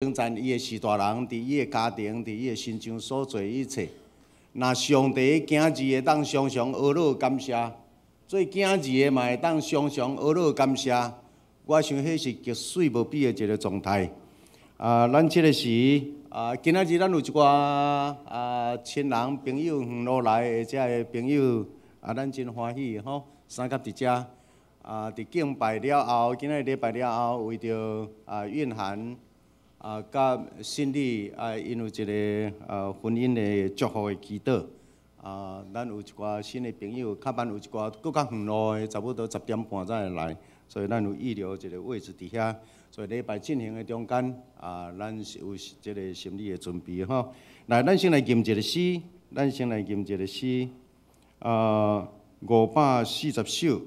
称赞伊的是大人，伫伊的家庭，伫伊的身上所做一切。若上帝惊字会当常常阿罗感谢，做惊字的嘛会当常常阿罗感谢。我想迄是极水无比的一个状态。咱即个时今仔日咱有一寡亲人朋友远路来的，遮个朋友咱真欢喜吼，三甲伫遮伫敬拜了后，今仔日礼拜了后，为着蕴含。甲信理因有一个婚姻的祝福的祈祷。咱有一寡新的朋友，较慢有一寡更较远路的，差不多10点半才会来，所以咱有预留一个位置伫遐。所以礼拜进行的中间，咱是有一个心理的准备吼。来，咱先来吟一个诗，540首。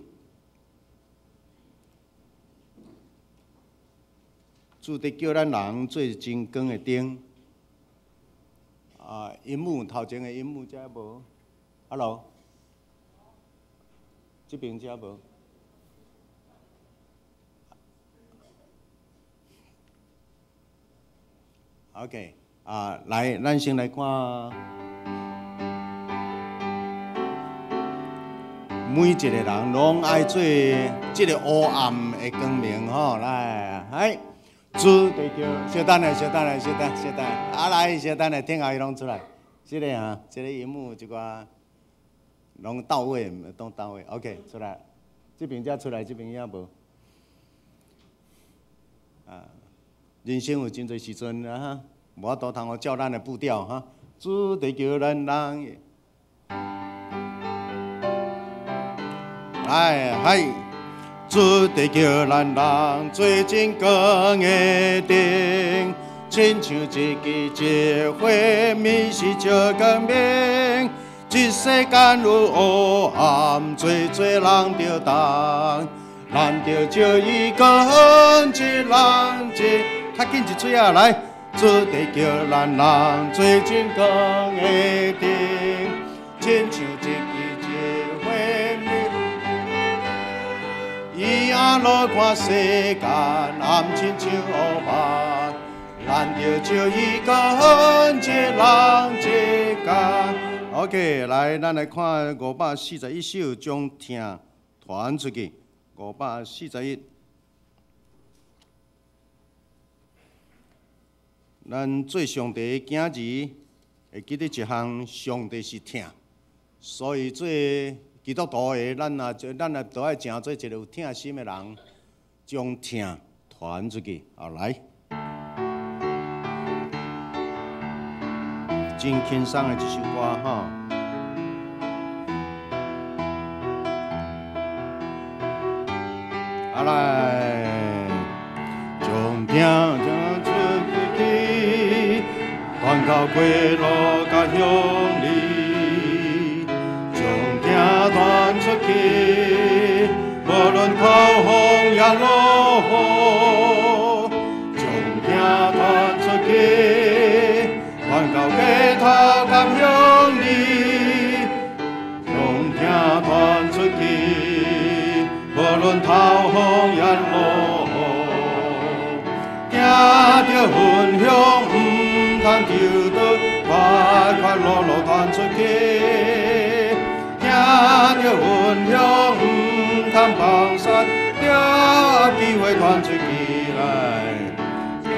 主得叫咱人做真光的灯。音幕头前的音幕遮无 ，Hello， 这边遮无。OK， 来，咱先来看，每一个人拢爱做这个黑暗的光明吼，来，嗨。主得叫，稍等，来，稍等来，听后伊拢出来。这个荧幕一寡拢到位，都到位。OK， 出来，这边才出来，这边也无。人生有真侪时阵无法度通照咱的步调主得叫咱人，来，嗨。主得叫咱人做真光的灯，亲像一支一花，面是照光明。这世间有黑暗，做人着重，咱着照伊光，一人一，较紧一嘴来。主得叫咱人做真光的灯，亲像一支一花。伊落看世间暗亲像黑白，咱着照伊光，一人一家。OK， 来，咱来看541首，将听传出去。541，咱做上帝的囝儿，会记得一项，上帝是听，所以做基督徒的，咱也都爱诚做一个有疼心的人，将疼传出去。来，真轻松的一首歌吼。来，将疼传出去，传到过路甲乡里。传出去，无论透风也落雨，将听传出去，传到街头甲乡里，将听传出去，无论透风也落雨，行着分享，唔通丢倒，快快乐乐传出去。听着分享，唔通放散，抓机会传出去来，传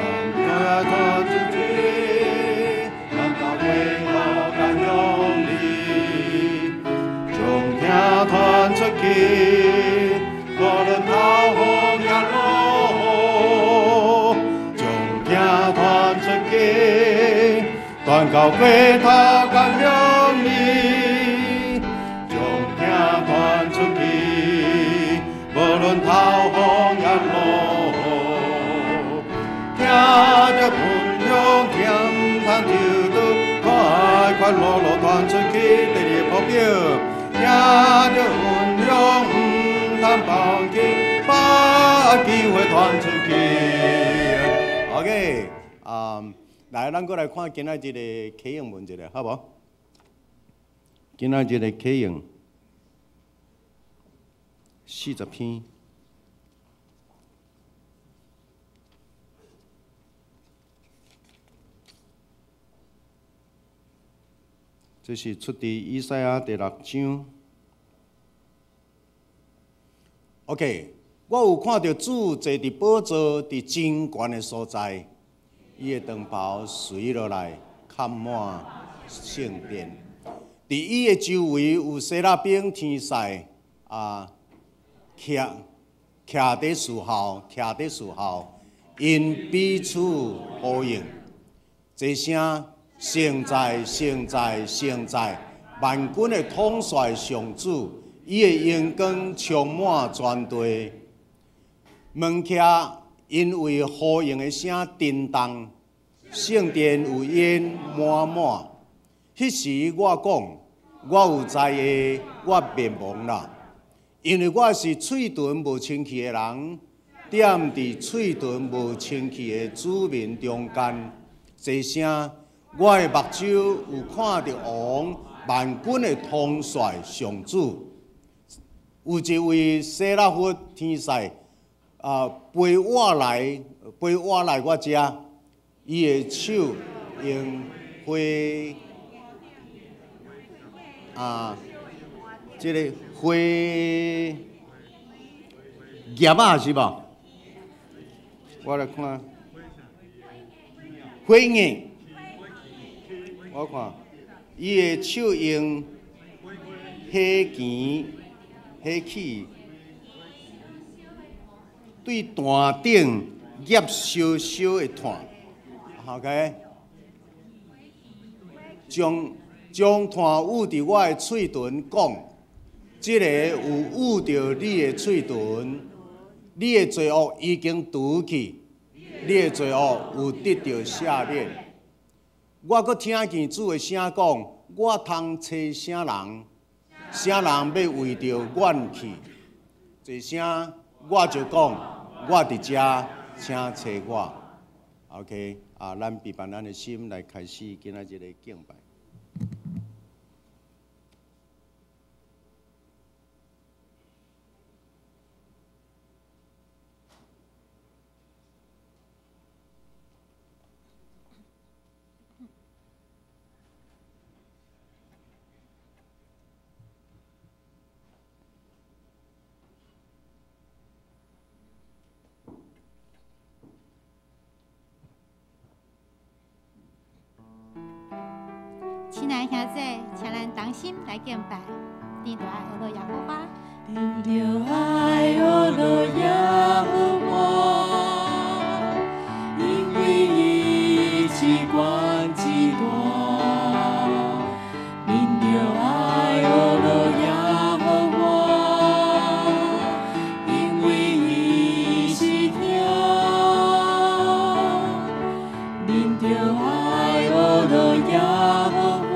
出去，传到街头甲乡里，将听传出去，无论透风也落雨，将听传出去，传到街头甲乡里。传出去，无论透风也落雨，听着分享，听通丢倒，快快乐乐传出去。第二个目标，听着分享，唔通放弃，把机会传出去。OK， 来，咱过来看今仔日的启用文一下，好无？今仔日的启用。40篇，这是出自以赛亚第6章。OK， 我有看到主坐伫宝座伫真悬的所在，伊的长袍垂落来，盖满圣殿。伫伊的周围有西拉兵天使徛伫树后，因彼此呼应，一声。圣在，圣在，圣在！万军的统帅上主，伊的荣光充满全地。门徛因为呼应的声震动，圣殿有烟满满。迄时我讲，我有知的，我灭亡啦，因为我是嘴唇无清气的人，踮伫嘴唇无清气的子民中间，一声。我的目睭有看到王万军的统帅上主，有一位西拉弗天使陪我来我遮，伊的手用花这个花叶是吧？我来看花叶。我看，伊的手用火器对弹顶捏小小的炭 ，OK， 将炭捂伫我的喙唇，讲，这个有捂着你的喙唇，你的罪恶已经除去，你的罪恶有得到赦免。我阁听见主的声讲，我通找啥人要为着怨气，一声我就讲，我伫遮，请找我。OK， 咱备办咱的心来开始今仔日的敬拜。亲爱兄姐，请咱同心来敬拜，你就爱阿罗耶和华，你就爱阿罗耶和华，因为伊至关至大。你就爱阿罗耶和华，因为伊是听。你就爱阿罗耶和华。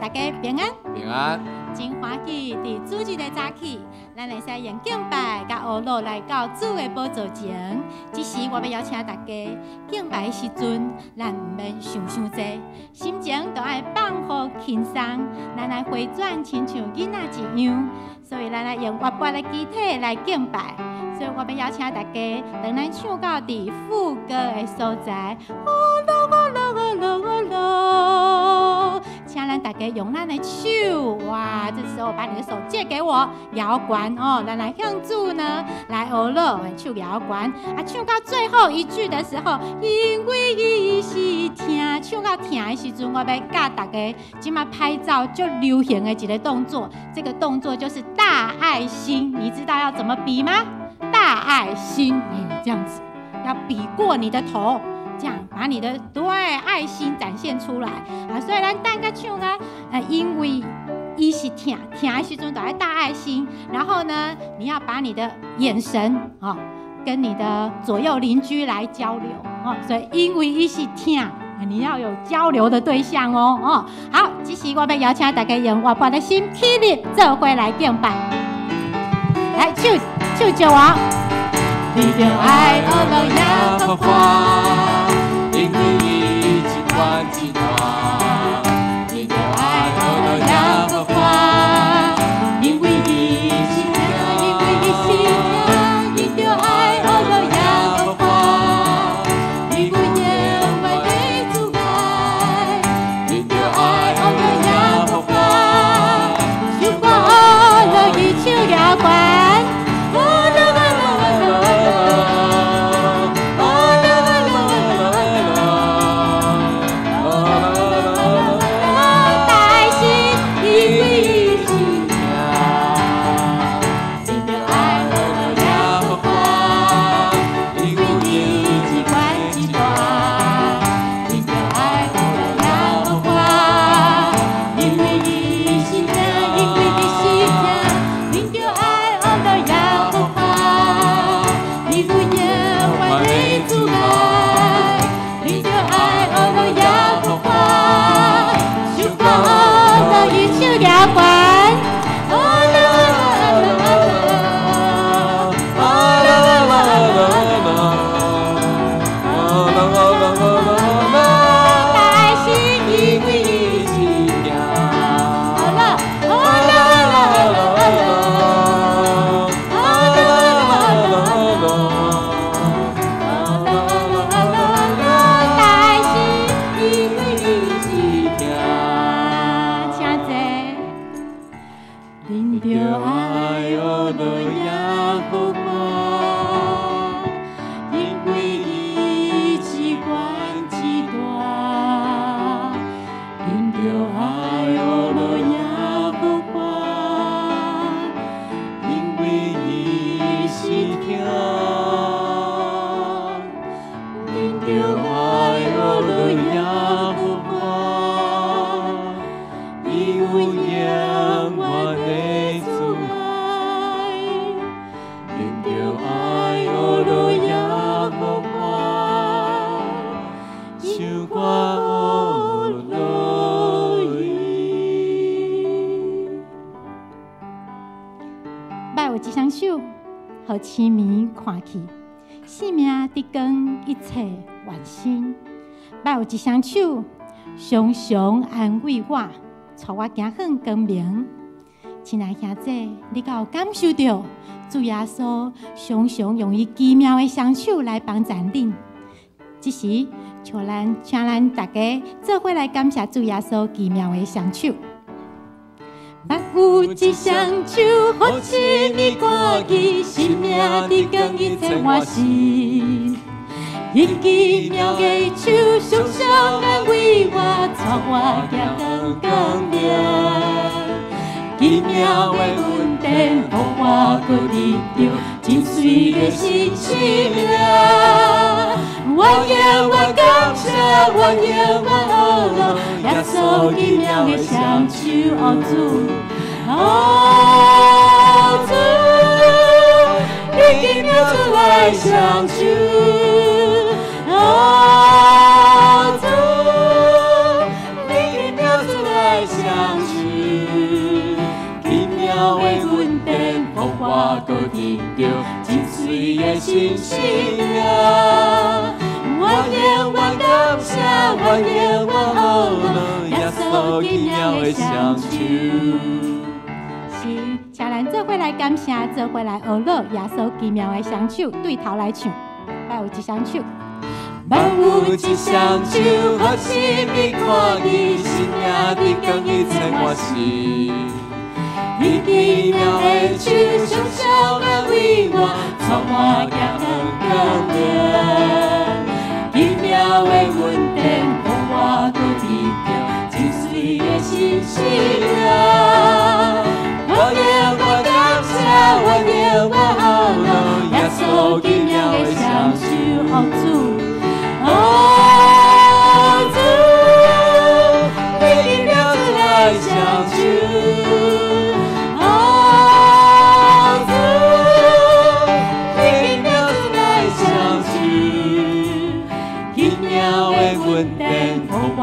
大家平安，平安，真欢喜！伫主日的早起，咱会使用敬拜甲学乐来到主的宝座前。这时我要邀请大家敬拜的时阵，咱唔免想济，心情就爱放好轻松，咱来回转亲像囡仔一样。所以咱来用活泼的肢体来敬拜。所以我要邀请大家，当咱唱到伫副歌的所在，请咱大家用咱的手，哇！这时候把你的手借给我，摇管哦，咱来向主呢来学乐，手摇管啊，唱到最后一句的时候，因为伊是听，唱到到疼的时阵，我要教大家今麦拍照就流行的一个动作，这个动作就是大爱心。你知道要怎么比吗？大爱心，这样子，要比过你的头，这样把你的对爱心展现出来啊。所以咱等下唱啊，因为伊是疼的时阵，就要大爱心。然后呢，你要把你的眼神啊，跟你的左右邻居来交流哦。所以因为伊是疼，你要有交流的对象哦。好，这时我要邀请大家用活泼的心起立，做伙来敬拜。来，手就我。你就爱我了耶和华，因为伊一管一大。你就爱我了耶和华，因为伊是疼，因为伊是疼，你就爱我了耶和华，你不言外的阻碍，你就爱我了耶和华，就把我了一切了管。好凄迷看去，生命伫光，一切完新。捌有一双手，常常安慰我，带我行向光明。亲爱兄姐，你敢有感受到主耶稣常常用伊奇妙的双手来帮助恁？这时，请咱大家做伙来感谢主耶稣奇妙的双手。捌有一双手，好亲密看去，生命伫光，一切满心。伊奇妙的手，常常安慰我，带我行向光明。奇妙的恩典，予我搁得到真水的心情啊！我永远感谢，我永远阿乐，耶稣奇妙的双手，哦主，哦主，你奇妙出来双手，哦主，你奇妙出来双手。的恩典，予我搁得到真水的心情啊！我永远感谢，我永远阿乐，耶稣奇妙的双手。是，请咱做伙来感谢，做伙来阿乐，耶稣奇妙的双手，对头来唱，捌有一双手。捌有一双手，好亲密看伊，生命伫光，一切满心。伊奇妙的手，常常安慰我，带我行向光明。奇妙的恩典，予我信仰。我永远感谢，我永远后路，耶稣奇妙的相助，哦主，哦主，你奇妙主来相助。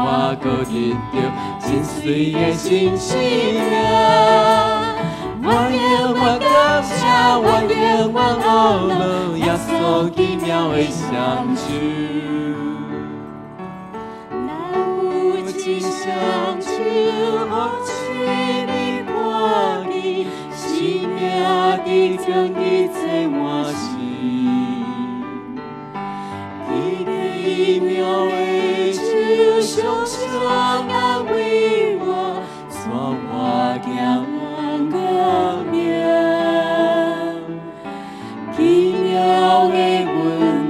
我搁得到真水的新生命，我永远感谢，我永远后路，耶稣奇妙的相助。咱有一相助，互亲的看见，生命的将一切满是，奇妙的主常常安慰我，带我行光明。奇妙的恩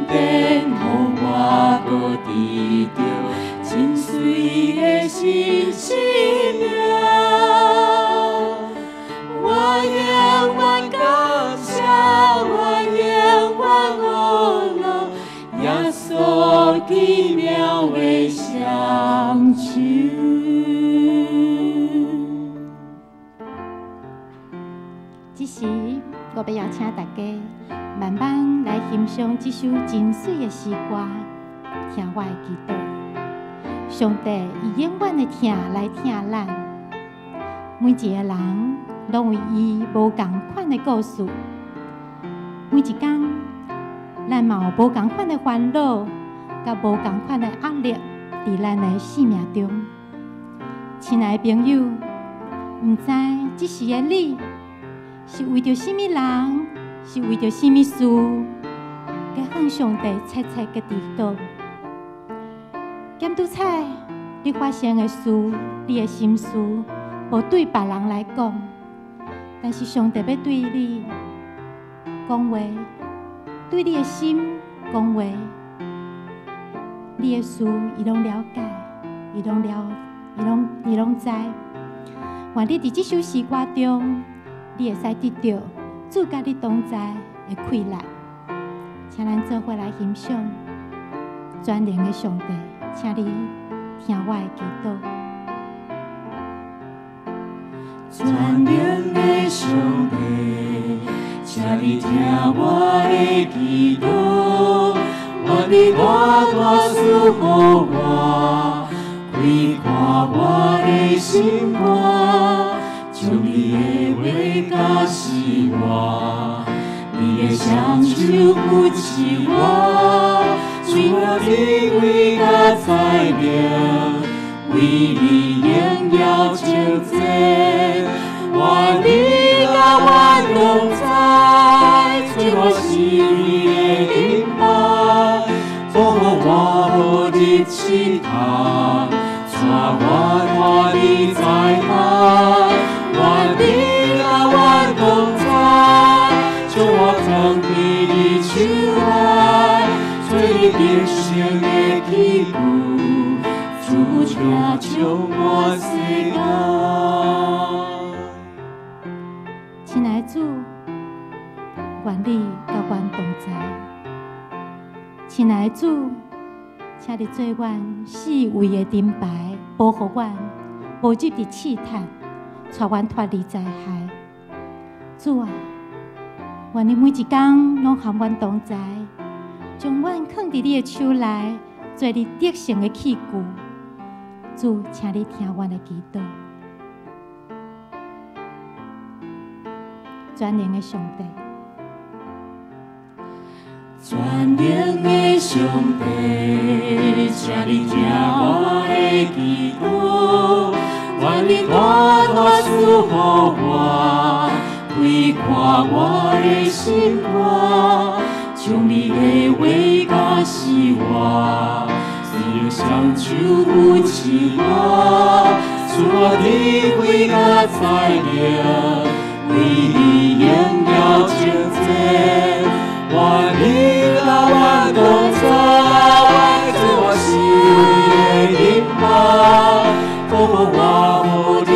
典，予我搁得到真水的新生命。我永远感谢，我永远后路，耶稣奇妙的相助。这时，我要邀请大家慢慢来欣赏这首真水的诗歌，听我的祈祷。上帝以永远的听来听咱，每一个人拢有伊无同款的故事。每一天，咱嘛有无同款的烦恼，甲无同款的压力，伫咱的生命中。亲爱的朋友，毋知这时的你，是为着什么人，是为着什么事，该向上帝切切嘅祈祷。检拄彩你发生的事，你的心事，无对别人来讲，但是上帝要对你讲话，对你的心讲话，你的事伊拢了解，伊拢知。愿你伫这首诗歌中，你会使得到主甲你同在的快乐。请咱做伙来欣赏全能的上帝，请你听我的祈祷。全能的上帝，请你听我的祈祷，愿你大大赐予我，开阔我的心肝，将你的话甲示我，你的双手扶持我，使我智慧甲才能，为你荣耀称赞。愿你甲我同在，做我心里的引导，保护我无日试探，带我看你在哪。愿你甲我同在，将我藏伫你手内，做你得胜的器具，主车充满世界。亲爱的主，愿你甲阮同在。亲爱的主，请你做阮四围的盾牌，保护阮，无入伫试探，带阮脱离灾害。主啊，愿你每一天拢和阮同在，将阮放伫你的手内，做你得胜的器具。主，请你听阮的祈祷。全能的上帝，全能的上帝，请你听我的祈祷，愿你大大赐予我，开阔我的心肝，将你的话甲示我，你的双手扶持我，使我智慧甲才能。为你荣耀称赞，愿你甲我同在，做我心里的引导，保护我无日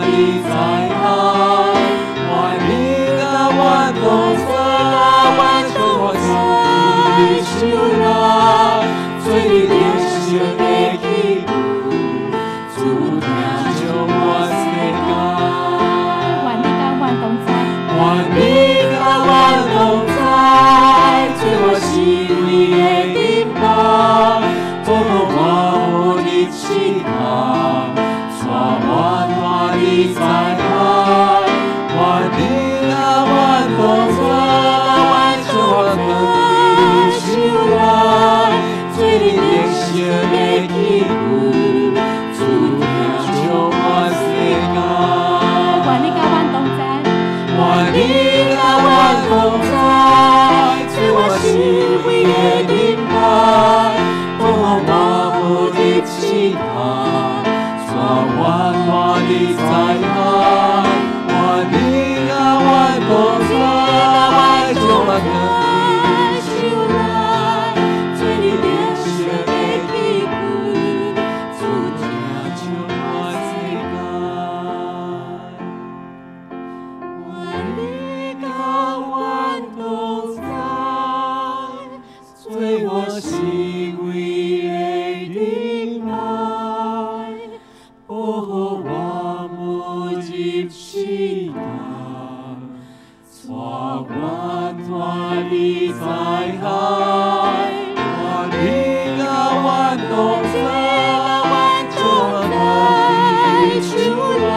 你在海，我你甲我同在，做我心的手来，做你热心的基督，主听着我世界。愿你甲我同在，愿你甲我同在，做我心里的顶牌，保护我无日期待，带我带你在海。愿你甲我同在，做我天的手来，做你热心的基督，主听着我世界。愿你甲我同在，愿你甲我同在，做我心里的顶牌，保护我无日期待，带我带你在海。愿你甲我同在，做我天手来，做你热心的基督，主听着我世界。愿你甲我同在，做我心里的顶牌，保护我无日期待，带我带你在海。愿你甲我同在，做我天手来，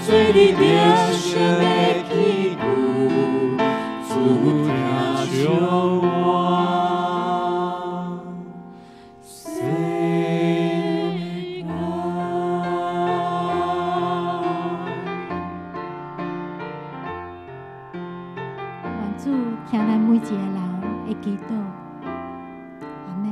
做你热心的基督，主听着我世界。愿主听咱每一个人的祈祷，阿门。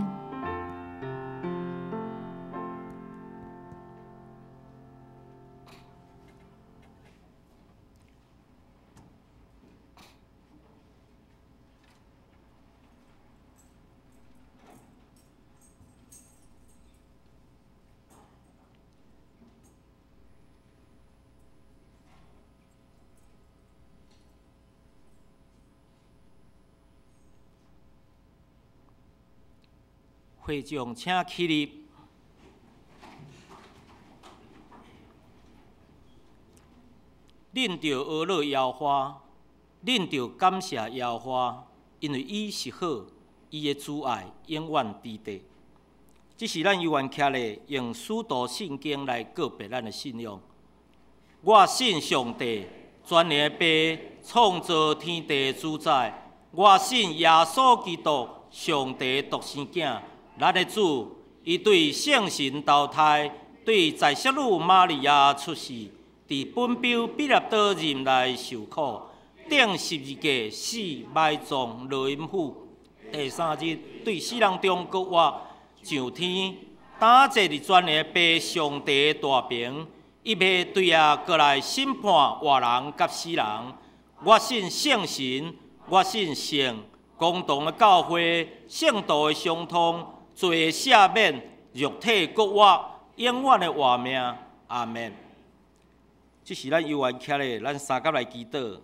会众请起立。恁着阿乐耶和华，恁着感谢耶和华，因为伊是好，伊的慈爱永远伫地。这是咱犹原徛咧用使徒圣经来告别咱的信仰。我信上帝，全能的爸，创造天地主宰。我信耶稣基督，上帝独生囝。咱的主，伊对圣神投胎，对在色女玛利亚出世，伫本标比勒多任内受苦，顶十字架死埋葬落阴府。第三日对死人中搁活上天，打坐伫全能的爸上帝的大屏，伊要对过来审判活人甲死人。我信圣神，我信圣公同的教会，圣道的相通。罪赦免，肉体搁活，永远的活命。阿门。这是咱犹原徛咧，咱三甲来祈祷。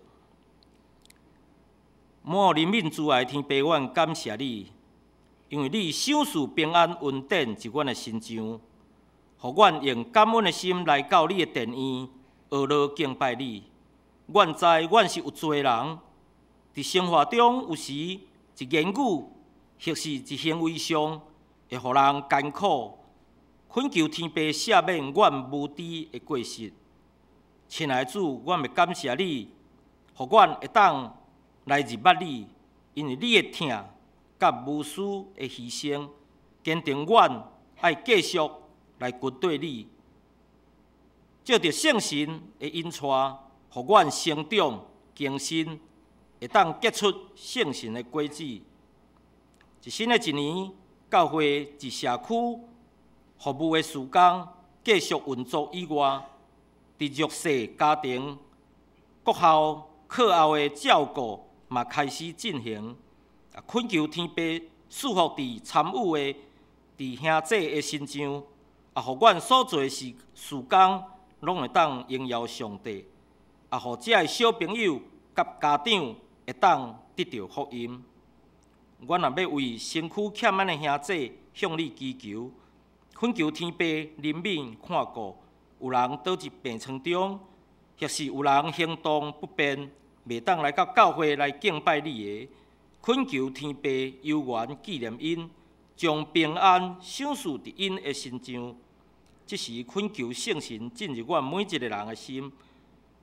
满人民慈爱天父，阮感谢你，因为你赏赐平安恩典伫阮的身上，互阮用感恩的心来到你的殿院，学乐敬拜你。阮知阮是有罪人，伫生活中有时一言语，或是一行为上。会互人艰苦，恳求天父赦免阮无知的过失。亲爱的主，阮要感谢你，互阮会当来入捌你，因为你的疼甲无私的牺牲，坚定阮爱继续来跟对你。借着圣神的引带，互阮成长更新，会当结出圣神的果子。一新的一年。教会伫社区服务的事工继续运作以外，伫弱势家庭、国校课后的照顾嘛开始进行。恳求天父赐福伫参与的弟兄姐的身上，互阮所做的事工拢会当荣耀上帝，也互遮个小朋友甲家长会当得到福音。阮也要为身躯欠咱的兄弟向你祈求，恳求天父怜悯看顾，有人倒入病床中，或是有人行动不便，袂当来到教会来敬拜你的，恳求天父有缘纪念因，将平安赏赐伫因的身上。即时恳求圣神进入阮每一个人的心，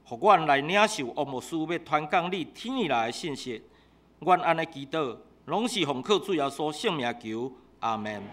互阮来领受恶牧师要传讲你天而来的信息。阮安尼祈祷，拢是奉靠主耶稣圣名求，阿门。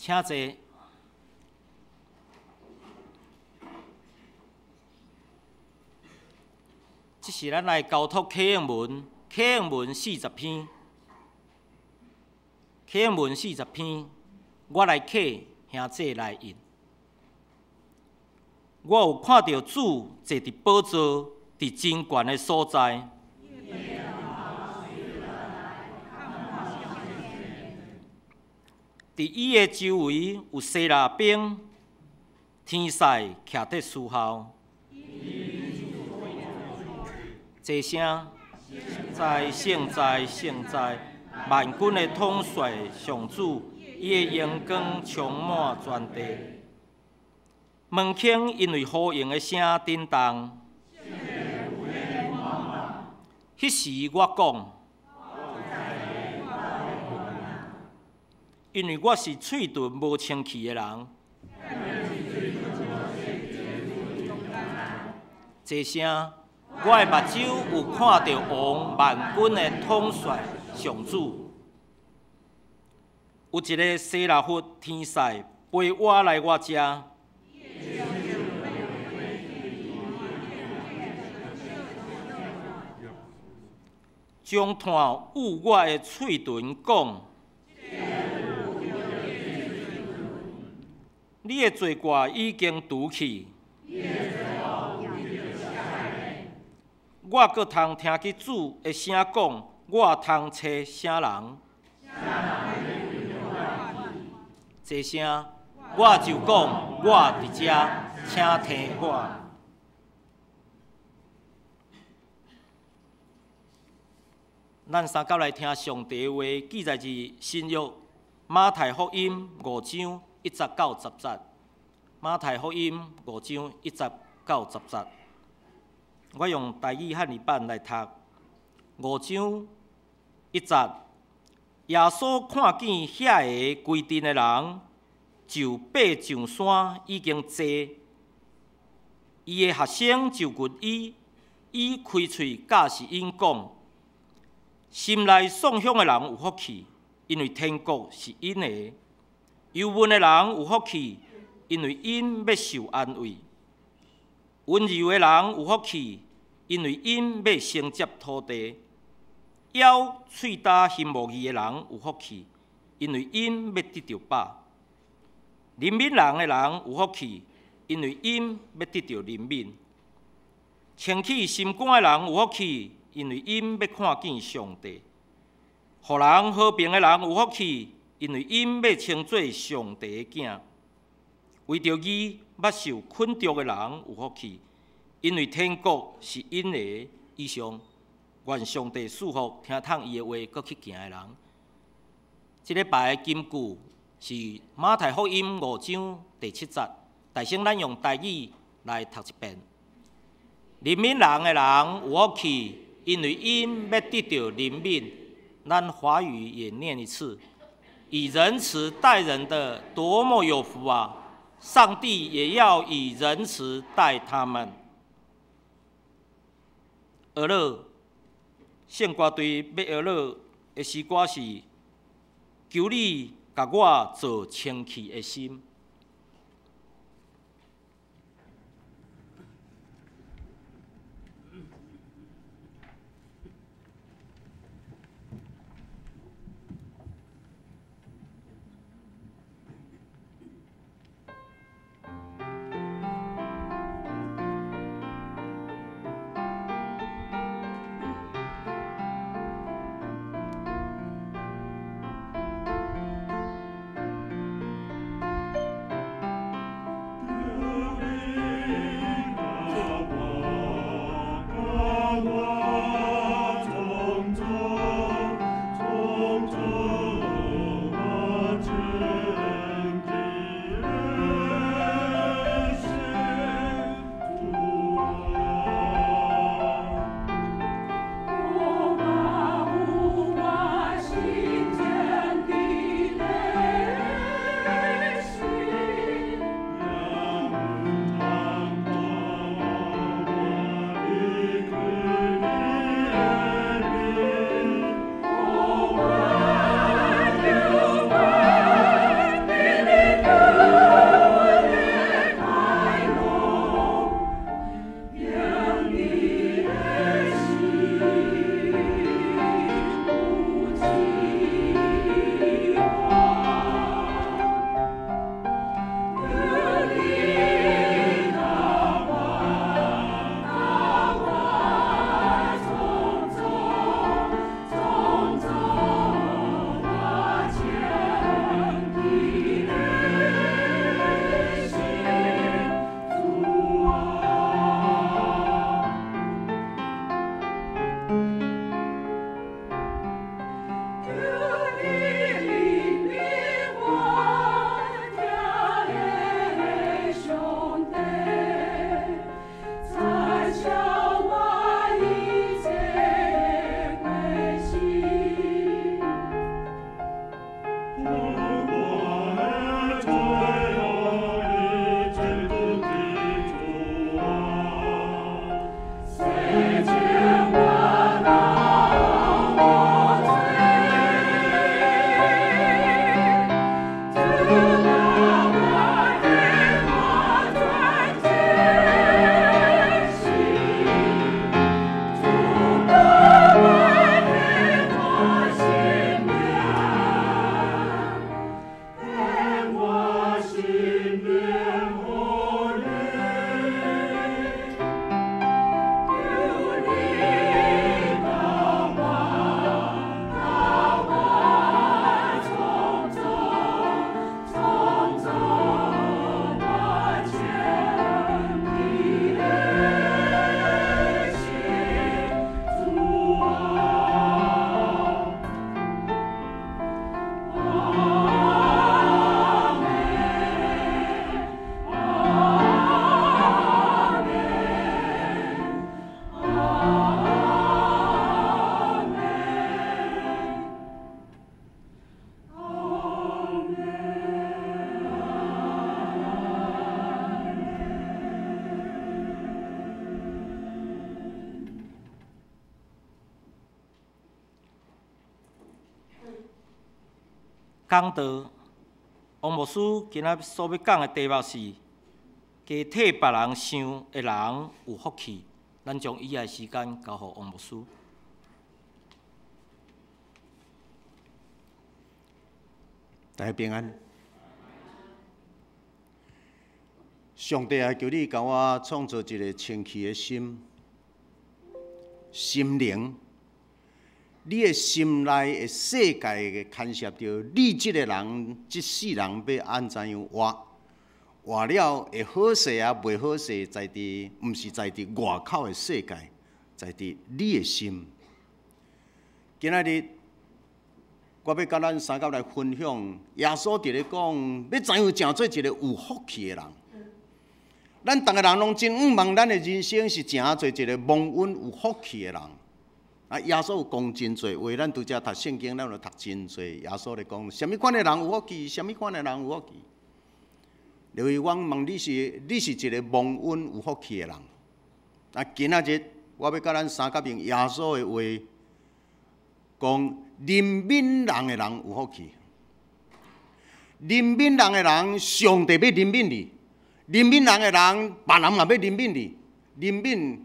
请坐。这是咱来交托启应文40篇，启应文40篇，我来启，兄弟来引。我有看到主坐伫宝座，伫真悬的所在。伫伊的周围有西拉兵，天使徛伫树后，一声圣在，万军的统帅上主，伊的荣光充满全地。门框因为呼应的声震动。迄时我讲。因为我是喙唇无清气的人，一声，我的目睭有看到王万军的统帅上主，有一个西拉弗天使陪我来我遮，将炭捂我的喙唇讲。你的罪过已经除去，我阁通听见主的声讲，我通找啥人？一声，我就讲，我伫遮，请听我。咱三甲来听上帝的话，记载自新约马太福音5章1节到10节。马太福音5章1节到10节。我用台语汉语版来读。5章1节，耶稣看见遐个规阵的人，就爬上山已经坐。伊的学生就问伊，伊开喙教示因讲。心内丧向的人有福气，因为天国是因的；忧闷的人有福气，因为因要受安慰；温柔的人有福气，因为因要承接土地；枵喙焦心无义的人有福气，因为因要得到饱；怜悯人的人有福气，因为因要得到怜悯；清起心肝的人有福气。因为因要看见上帝，互人和平的人有福气，因为因要称作上帝的囝；为着义捌受捆住的人有福气，因为天国是因的。以上，愿上帝赐福听透伊的话，搁去行的人。这礼拜的金句是马太福音5章第7节，大声咱用台语来读一遍。怜悯人的人有福气。因为因要得到怜悯，咱华语也念一次：以仁慈待人的多么有福啊！上帝也要以仁慈待他们。俄勒圣歌队要俄勒的诗歌是：求你甲我做清气的心。讲道，王牧师今仔所要讲的题目是：加替别人想的人有福气。咱将以下时间交予王牧师。大家平安。上帝啊，求你甲我创造一个清气的心、心灵。你的心内的世界嘅牵涉到你这个人，这世人要安怎样活？活了会好势啊，袂好势，在伫毋是在伫外口的世界，在伫你的心。今仔日我要甲咱三甲来分享，耶稣伫咧讲，要怎样成做一个有福气的人。咱逐个人拢真盼望咱的人生是成做一个蒙恩有福气的人。啊，耶稣有讲真侪话，咱拄则读圣经，咱就读真侪。耶稣咧讲，什么款的人有福气，什么款的人有福气。因为我问你是一个蒙恩有福气的人。啊，今仔日我要甲咱三甲用耶稣的话讲，怜悯人的人有福气。怜悯人的人，上帝要怜悯你；怜悯人的人，别人也要怜悯你。怜悯，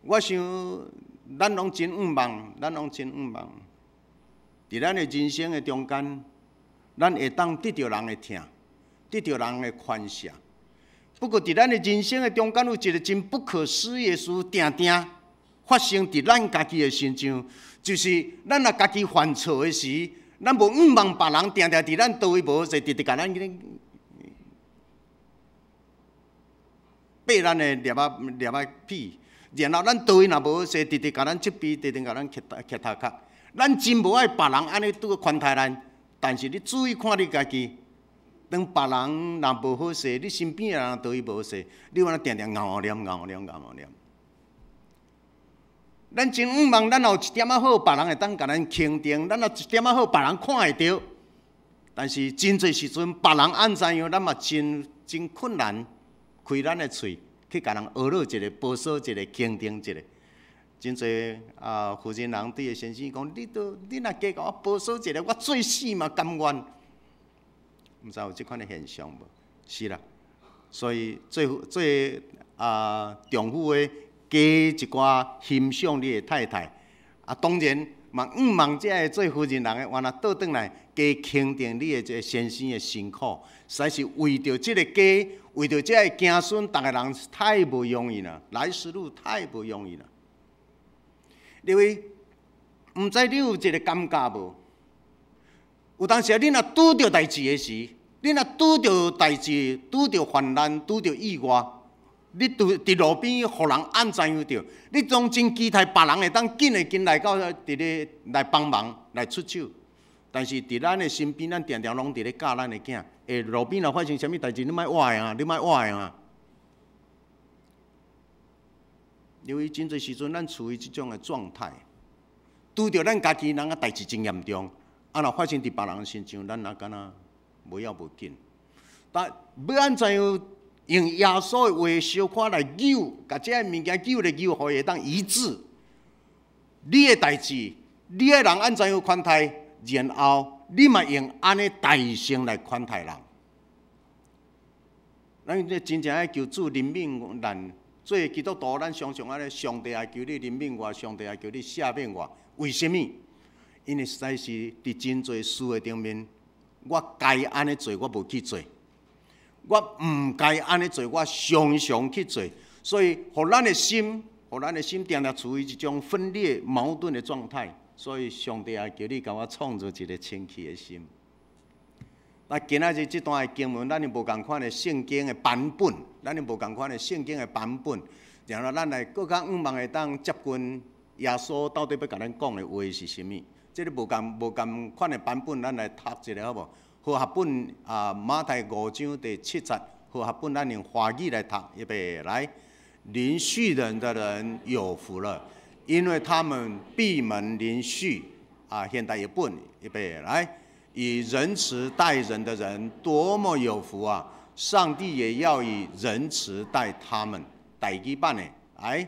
我想咱拢真盼望，咱拢真盼望，伫咱的人生的中间，咱会当得到人的疼，得到人的宽赦。不过，伫咱的人生的中间，有一个真不可思议的事，定定发生伫咱家己的身上，就是咱若家己犯错的时，咱无仰望别人，定定伫咱倒位无势，直直甲咱爬咱的捏仔屁，然后咱倒位若无势，直直甲咱责备，直直甲咱磕头壳。咱真无爱别人安尼拄宽待咱，但是你注意看你家己。当别人若无好势，你身边的人倒伊无势，你安尼定定熬念。咱真仰望，咱有一点仔好，别人会当甲咱肯定；咱有一点仔好，别人看会到。但是真侪时阵，别人安怎样，咱嘛真困难开咱的嘴去甲人学乐一个、保守一个、肯定一个。真侪负责人对个先生讲：你若加甲我保守一个，我做死嘛甘愿。毋知有即款的现象无？是啦，所以做丈夫的加一寡欣赏你的太太，当然嘛仰望这个做夫人人的，原来倒转来加肯定你的这个先生的辛苦，实在是为着这个家，为着这个子孙，逐个人太不容易了，来时路太不容易了。因为毋知你有一个感觉无？有当时你若拄着代志的时，你若拄着代志、拄着患难、拄着意外，你伫路边互人按怎样着？你总真期待别人会当紧来到伫咧来帮忙、来出手。但是伫咱的身边，咱常常拢伫咧教咱的囝，路边若发生啥物代志，你莫歪啊，你莫歪啊。因为真侪时阵，咱处于即种的状态，拄着咱家己人的代志真严重。若发生伫别人身上，咱也敢若无要无紧。但要安怎样用耶稣的话小可来救，甲这物件救来救，互伊会当医治。你的代志，你的人安怎样款待，然后你嘛用安尼大声来款待人。咱真正爱求主怜悯咱，做基督徒，咱常常安尼，上帝爱求你怜悯我，上帝爱求你赦免我。为什么？因为实在是伫真侪事的顶面，我该安尼做，我无去做；我毋该安尼做，我常常去做。所以，互咱的心定定处于一种分裂、矛盾的状态。所以，上帝也叫你甲我创造一个清气的心。那今仔日这段的经文，咱就无共款的圣经的版本，然后咱来更较仰望会当接近耶稣到底要甲咱讲的话是啥物？这个无共款的版本，咱来读一下好无？和合本马太5章第7节，和合本咱用华语来读，预备来。临续人的人有福了，因为他们闭门临续。现代译本预备来。以仁慈待人的人多么有福啊！上帝也要以仁慈待他们。第二版的，来，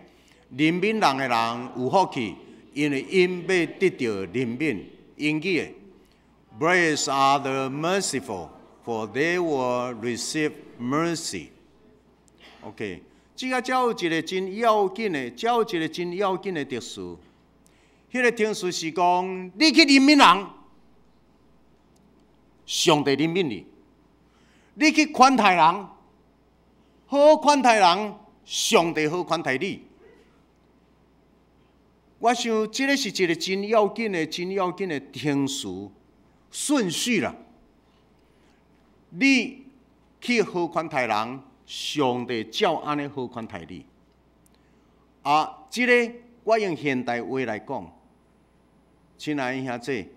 怜悯人的人有福气，因为因要得到怜悯。英语的 ，Blessed are the merciful, for they will receive mercy. OK， 这个才有一个真要紧的，特殊。迄个特殊是讲，你去怜悯人。上帝怜悯你，你去款待人，好款待人，上帝好款待你。我想，这个是一个真要紧的程序顺序啦。你去好款待人，上帝照安尼好款待你。这个我用现代话来讲，亲爱的兄弟，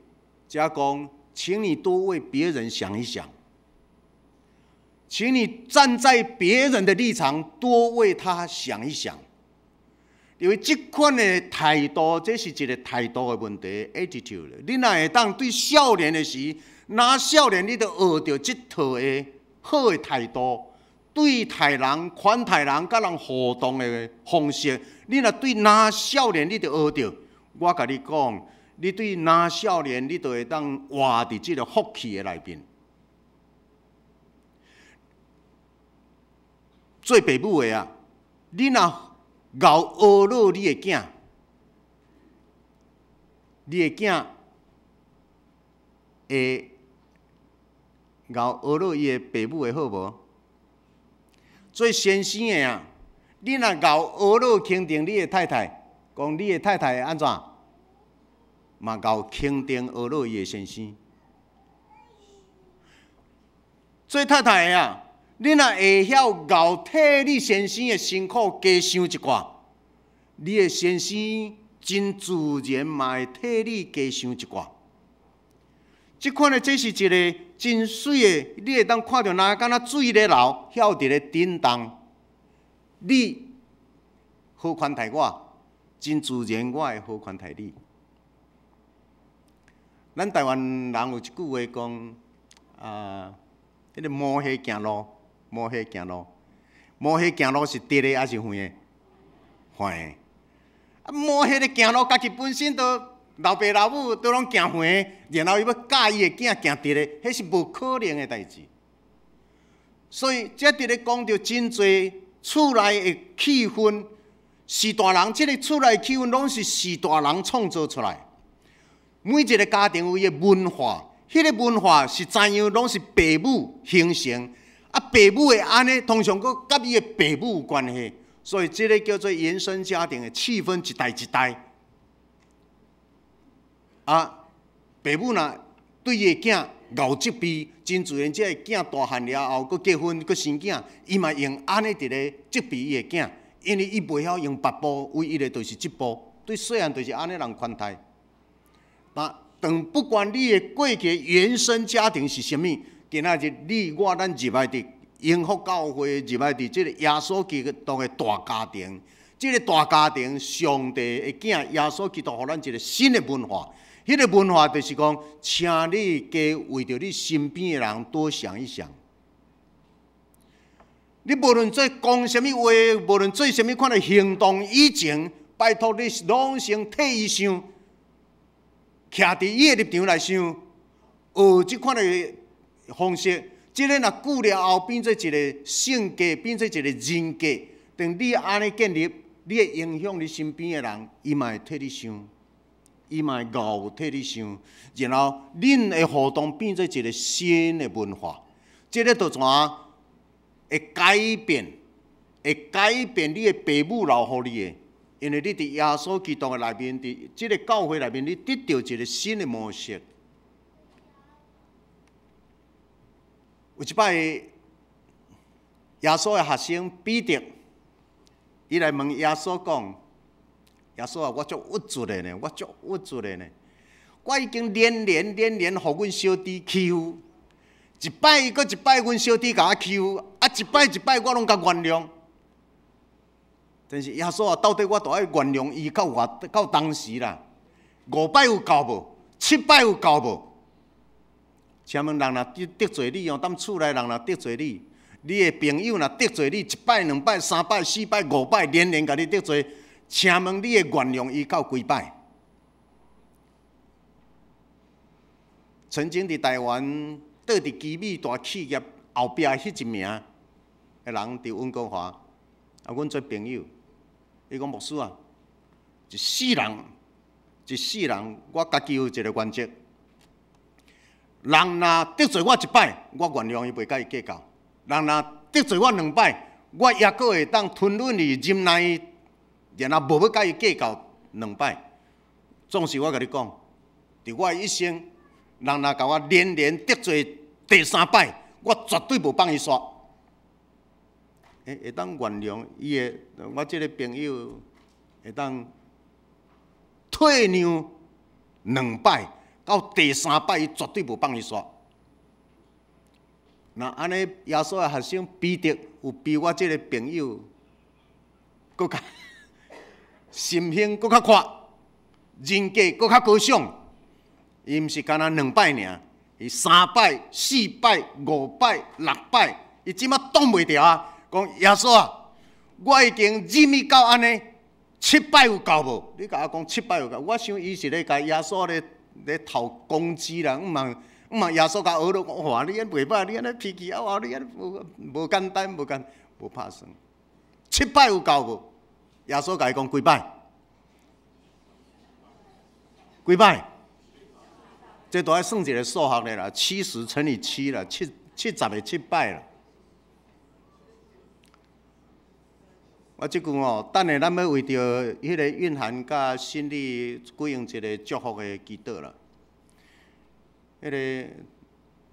只讲。请你多为别人想一想，请你站在别人的立场，多为他想一想。因为这款的态度，这是一个态度的问题 ，attitude。你若会当对少年的时，哪少年你都学到这套的好的态度，对待人、款待人、甲人互动的方式，你若对哪少年你就学到。我甲你讲。你对哪少年，你都会当活伫即个福气的内面。做爸母的啊，你若熬学老你的囝，你的囝会熬学老伊的爸母的好无？做先生的啊，你若熬学老肯定你的太太，讲你的太太会安怎？嘛熬肯定学老伊的先生。做太太的啊。你若会晓熬替你先生的辛苦加想一寡，你的先生真自然嘛会替你加想一寡。即款的，这是一个真水的，你会当看到哪敢若水咧流，晓得咧震动。你好款待我，真自然我会好款待你。咱台湾人有一句话讲，迄个摸黑行路。摸黑行路，摸黑行路是直的还是横的？横的。啊，摸黑的行路，家己本身都老爸老母都拢行横的，然后伊要教伊的囝行直的，迄是无可能的代志。所以，这伫咧讲到真侪厝内的气氛，是大人，即个厝内的气氛拢是大人创造出来。每一个家庭有伊的文化，迄个文化是怎样，拢是父母形成。啊，爸母会安尼，通常佫甲伊的爸母有关系，所以这个叫做原生家庭的气氛一代一代。啊，爸母若对伊的囝熬责备，真自然，这个囝大汉了后，佫结婚，佫生囝，伊嘛用安尼伫咧责备伊的囝，因为伊袂晓用别步，唯一的就是即步，对细汉就是安尼人款待。那等不管你的过去原生家庭是啥物。今仔日你我咱入来伫永福教会，入来伫即个耶稣基督的大家庭，即个大家庭，上帝的囝耶稣基督，互咱一个新的文化。迄个文化就是讲，请你加为着你身边的人多想一想。你无论做讲啥物话，无论做啥物款的行动，以前拜托你拢先替伊想，徛伫伊的立场来想，学即款的。方式，即个若久了后变做一个性格，变做一个人格。等你安尼建立，你会影响你身边的人，伊嘛会替你想，伊嘛会熬替你想，然后恁的互动变做一个新的文化。即个就怎会改变？会改变你的父母留互你的，因为你伫耶稣基督的内面，伫即个教会内面，你得到一个新的模式。有一摆，耶稣的学生彼得，伊来问耶稣讲：“耶稣啊，我足郁卒的呢，我足郁卒的呢，我已经连连互阮小弟欺负，一摆搁一摆，阮小弟甲我欺负，啊一摆我拢甲原谅。但是耶稣啊，到底我都爱原谅伊到当时啦，5摆有够无？7摆有够无？”请问人若得罪你哦，踮厝内人若得罪你，你的朋友若得罪你，1摆、2摆、3摆、4摆、5摆，连甲你得罪，请问你会原谅伊到几摆？曾经伫台湾倒伫基美大企业后壁迄一名的人伫温哥华，阮做朋友，伊讲牧师啊，一世人，我家己有一个原则。人若得罪我1摆，我原谅伊，袂甲伊计较；人若得罪我2摆，我也阁会当吞忍伊、忍耐伊，然后无要甲伊计较2摆。总是我甲你讲，伫我一生，人若甲我连得罪第3摆，我绝对无放伊煞。会当原谅伊的，我即个朋友会当退让2摆。到第3摆，伊绝对无放伊煞。那安尼，耶稣的学生彼得有比我这个朋友搁较心胸搁较宽，人格搁较高尚。伊毋是干那2摆尔，伊3摆、4摆、5摆、6摆，伊即马挡袂牢啊！讲耶稣啊，我已经忍伊到安尼， 700有够无？你甲我讲700有够？我想伊是咧甲耶稣咧讨公鸡啦，毋茫耶稣甲学了，哇！你安袂歹，你安尼脾气啊，你安无简单，无拍算。700有够无？耶稣甲伊讲几摆？几摆？这都要算一个数学的啦，70乘以7啦，70个700啦。我即句哦，等下咱要为着迄个蕴含甲心理归用一个祝福的祈祷啦。迄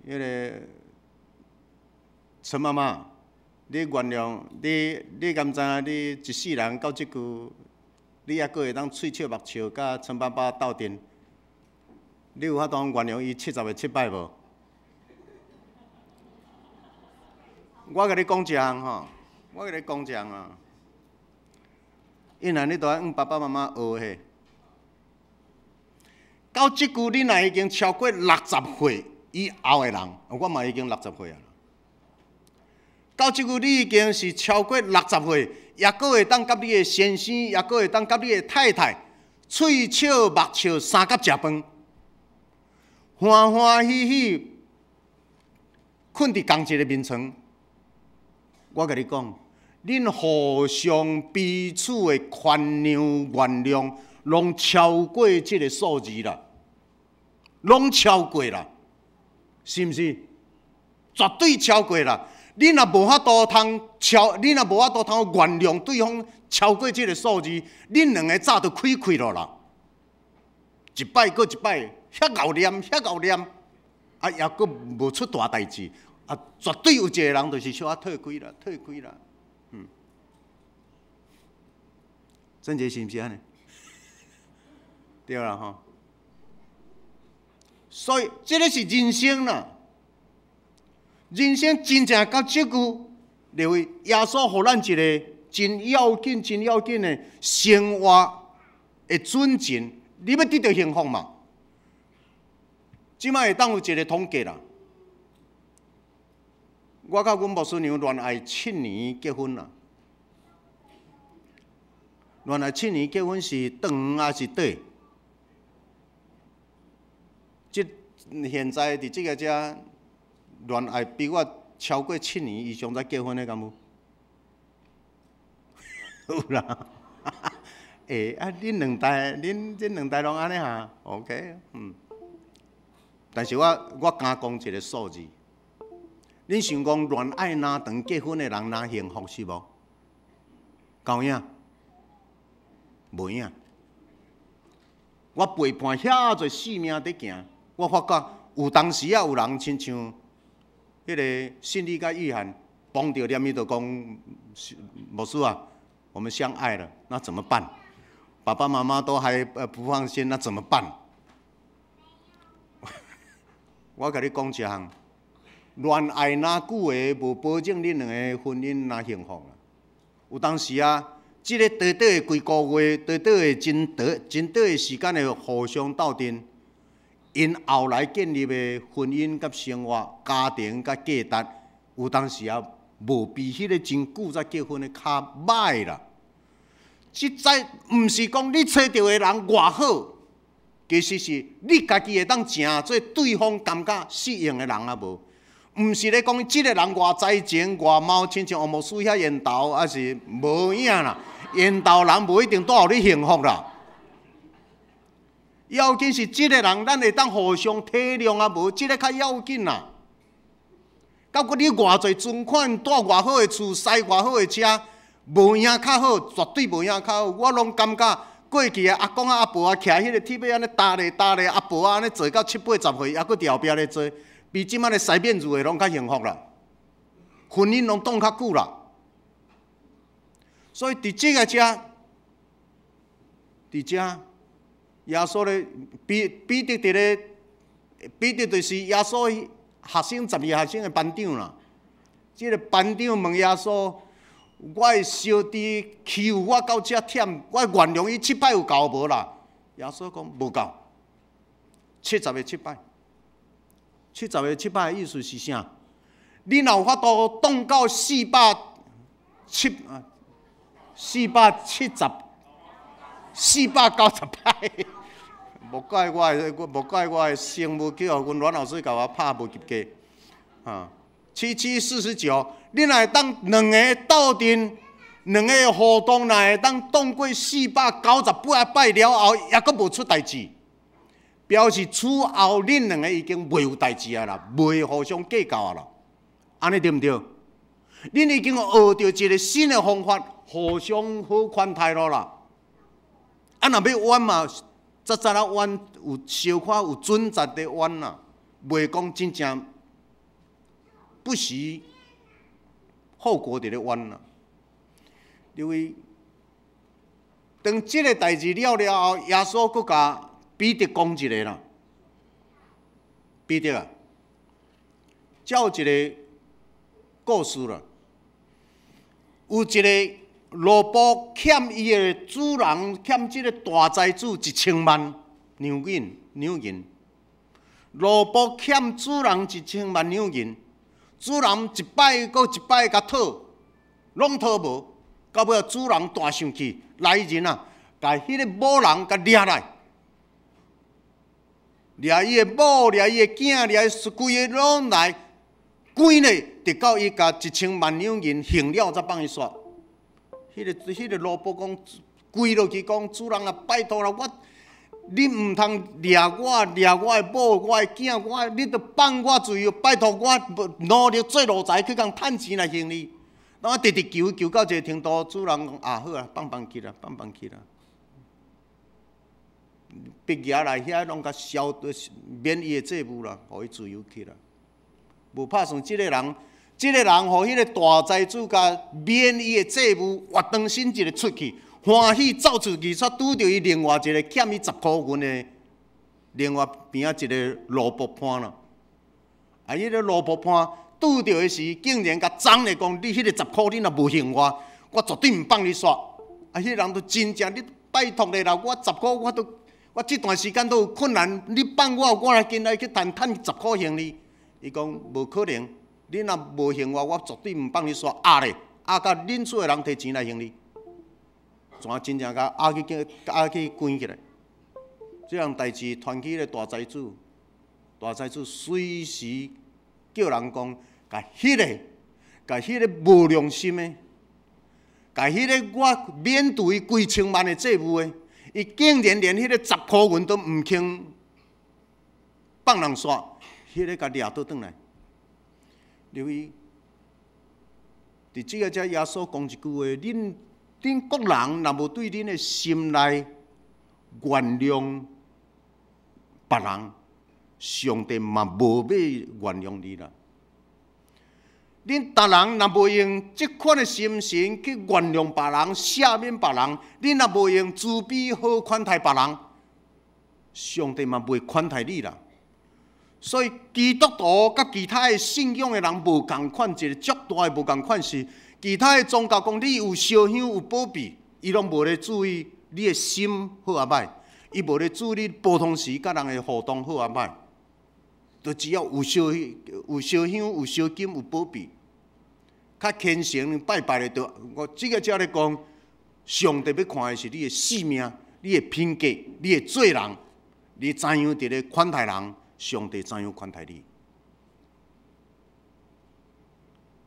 个陈妈妈，你原谅你敢知影？你一世人到即句，你还阁会当喙笑目笑，甲陈爸爸斗阵，你有法度原谅伊70个700无？我甲你讲一项吼，我甲你讲一项啊。因为你都要向爸爸妈妈学嘿。到即句，你若已经超过60岁以后的人，我嘛已经60岁啊。到即句，你已经是超过60岁，也阁会当甲你的先生，也阁会当甲你的太太，喙笑目笑，三甲食饭，欢欢喜喜困伫同一个眠床。我甲你讲。恁互相彼此的宽容原谅，拢超过即个数字啦，拢超过啦，是毋是？绝对超过啦！恁若无法度恁若无法度原谅对方超过即个数字，恁两个早就开咯啦！一摆搁一摆，遐熬念，啊，也搁无出大代志，啊，绝对有一个人就是小可退开啦。真节是毋是安尼？对啦吼。所以这个是人生啦，人生真正到即句，认为耶稣互咱一个真要紧的生活的准则，你要得到幸福嘛？即摆会当有一个统计啦。我甲阮牧师娘恋爱7年结婚啦。恋爱7年结婚是长还是短？现在伫即个遮恋爱比我超过7年以上才结婚的，敢有？有啦。恁两代拢安尼哈 ？OK， 但是我敢讲一个数字，恁想讲恋爱哪长结婚的人哪幸福是无？够影？无影，我陪伴遐侪性命伫行，我发觉有当时啊，有人亲像迄个心理甲意涵碰到念伊就讲，牧师啊，我们相爱了，那怎么办？爸爸妈妈都还不放心，那怎么办？我甲你讲一项，恋爱哪久的，无保证恁两个婚姻哪幸福啦。有当时啊。即个短短的几个月，短短的真短的时间的互相斗阵，因后来建立的婚姻甲生活、家庭甲价值，有当时啊，无比迄个真久才结婚的较歹啦。即在毋是讲你找到的人偌好，其实是你家己会当成做对方感觉适应的人啊无。毋是咧讲即个人偌才情偌貌，亲像王牧师遐缘投，还是无影啦。缘投人无一定带互你幸福啦。要紧是即个人，咱会当互相体谅啊，无即个较要紧啦。到搁你偌侪存款，住偌好的厝，驶偌好的车，无影较好，绝对无影较好。我拢感觉过去的阿公啊、阿婆啊，徛迄个铁尾安尼搭咧，阿婆啊安尼做到70、80岁，还搁伫后壁咧做。比即摆的西面住的拢较幸福啦，婚姻拢挡较久啦。所以伫即个遮，耶稣咧彼得伫咧，彼得就是耶稣学生12学生的班长啦。即个班长问耶稣：我的小弟欺负我到遮忝，我原谅伊700有够无啦？耶稣讲无够，70个700。70个700的意思是啥？你若有法度挡到470 490摆。无怪我的生母去互阮阮老师甲我拍无及格。7749，恁若会当两个斗阵，两个互动，若会当动过498摆了后，也阁无出代志，表示此后恁两个已经袂有代志啊啦，袂互相计较啊啦，安尼对毋对？恁已经学着一个新的方法，互相好款待咯啦。啊，若要冤嘛，早啊冤，有小可有准则的冤啦，袂讲真正不惜后果伫咧冤啦。因为当即个代志了后，耶稣阁甲彼得讲一个啦，彼得啊，有一个故事啦，有一个罗卜欠伊的主人，欠即个大财主1000万两银。罗卜欠主人1000万两银，主人一摆搁一摆甲讨，拢讨无。到尾主人大生气，来人啊，甲迄个某人甲掠来，掠伊的某，掠伊的囝，掠规个拢来，规呢，直到伊甲1000万两银还了，才放伊煞。迄个罗卜讲，跪落去讲，主人啊，拜托啦，你毋通掠我的某，我的囝，你着放我自由，拜托我努力做奴才去共趁钱来还你。我直求到一个程度，主人讲啊，好啊，放去啦。毕业来遐拢甲免伊的债务啦，互伊自由去啦。无拍算即个人，互迄个大财主甲免伊的债务，活当身一个出去，欢喜走出去，煞拄着伊另外一个欠伊10箍银的，另外边仔一个罗卜潘啦。啊，迄个罗卜潘。拄到的时，竟然甲张咧讲：“你迄个10箍，你若无还我绝对毋放你煞。”啊，迄个人都真正，你拜托咧啦，我10箍，我这段时间都有困难，你放我来进来去趁10箍还你。伊讲无可能，你若无还我绝对毋放你煞。咧，甲恁厝的人摕钱来还你，全真正甲去关起来。这样代志传去个大财主随时叫人讲。甲迄个无良心的，甲迄个我免对几千万的债务的，伊竟然连迄个10箍银都毋肯放人煞，迄个甲掠倒转来。因为伫即个遮耶稣讲一句话：恁国人若无对恁的心内原谅别人，上帝嘛无要原谅你啦。恁逐人若无用即款的心情去原谅别人、赦免别人，恁若无用慈悲好款待别人，上帝嘛袂款待你啦。所以基督徒甲其他的信仰的人无共款，一个足大的无共款是，其他的宗教讲你有烧香有保庇，伊拢无咧注意你的心好啊歹，伊无咧注意你普通时甲人的互动好啊歹。就只要有烧香、有烧金、有保庇，较虔诚拜的就我这个才咧讲，上帝要看的是你的性命、你的品格、你的做人，你怎样伫咧款待人，上帝怎样款待你。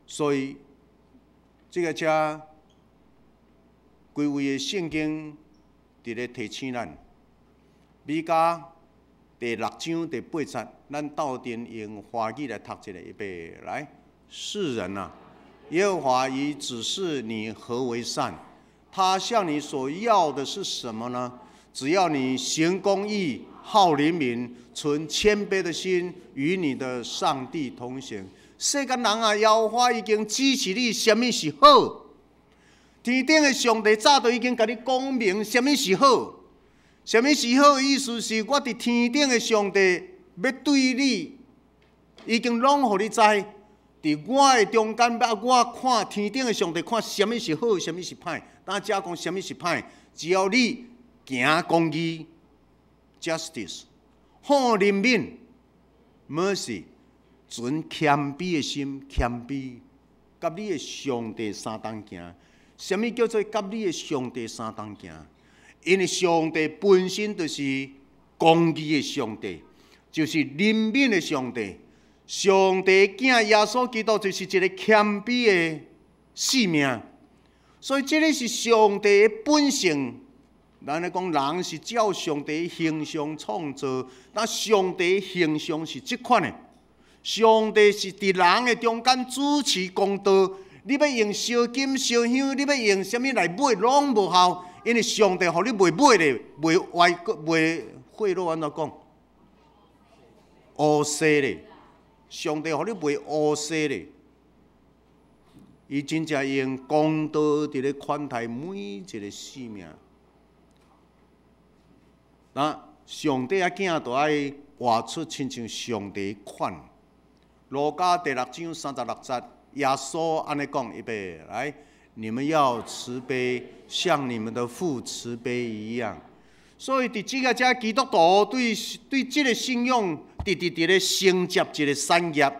所以这个才规位的圣经伫咧提醒咱，米迦第6章第8节，咱斗阵用华语来读一下，预备来。世人啊，耶和华已指示你何为善，他向你所要的是什么呢？只要你行公义、好怜悯、存谦卑的心，与你的上帝同行。世间人啊，耶和华已经指示你什么是好。天顶的上帝早就已经甲你讲明什么是好。什么是好？意思是我伫天顶的上帝要对你，已经拢互你知。伫我的中间，我看天顶的上帝看什么是好，什么是歹。咱遮讲什么是歹，只要你行公义 （justice）、好怜悯 （mercy）、存谦卑的心，谦卑，甲你的上帝相同行。什么叫做甲你的上帝相同行？因为上帝本身就是公义的上帝，就是怜悯的上帝。上帝囝耶稣基督就是一个谦卑的性命，所以这个是上帝的本性。咱咧讲，人是照上帝的形象创造，但上帝的形象是这款的。上帝是伫人的中间主持公道，你要用烧金烧香，你要用什么来买，拢无效，因为上帝互你袂买咧，袂歪，袂贿赂，安怎讲？乌西咧。上帝互你袂乌西咧，伊真正用公道伫咧款待每一个性命。那上帝囝就爱活出亲像上帝款。路加第6章36节，耶稣安尼讲：预备来，你们要慈悲，像你们的父慈悲一样。所以，伫即个遮基督徒对即个信仰，直咧承接一个产业。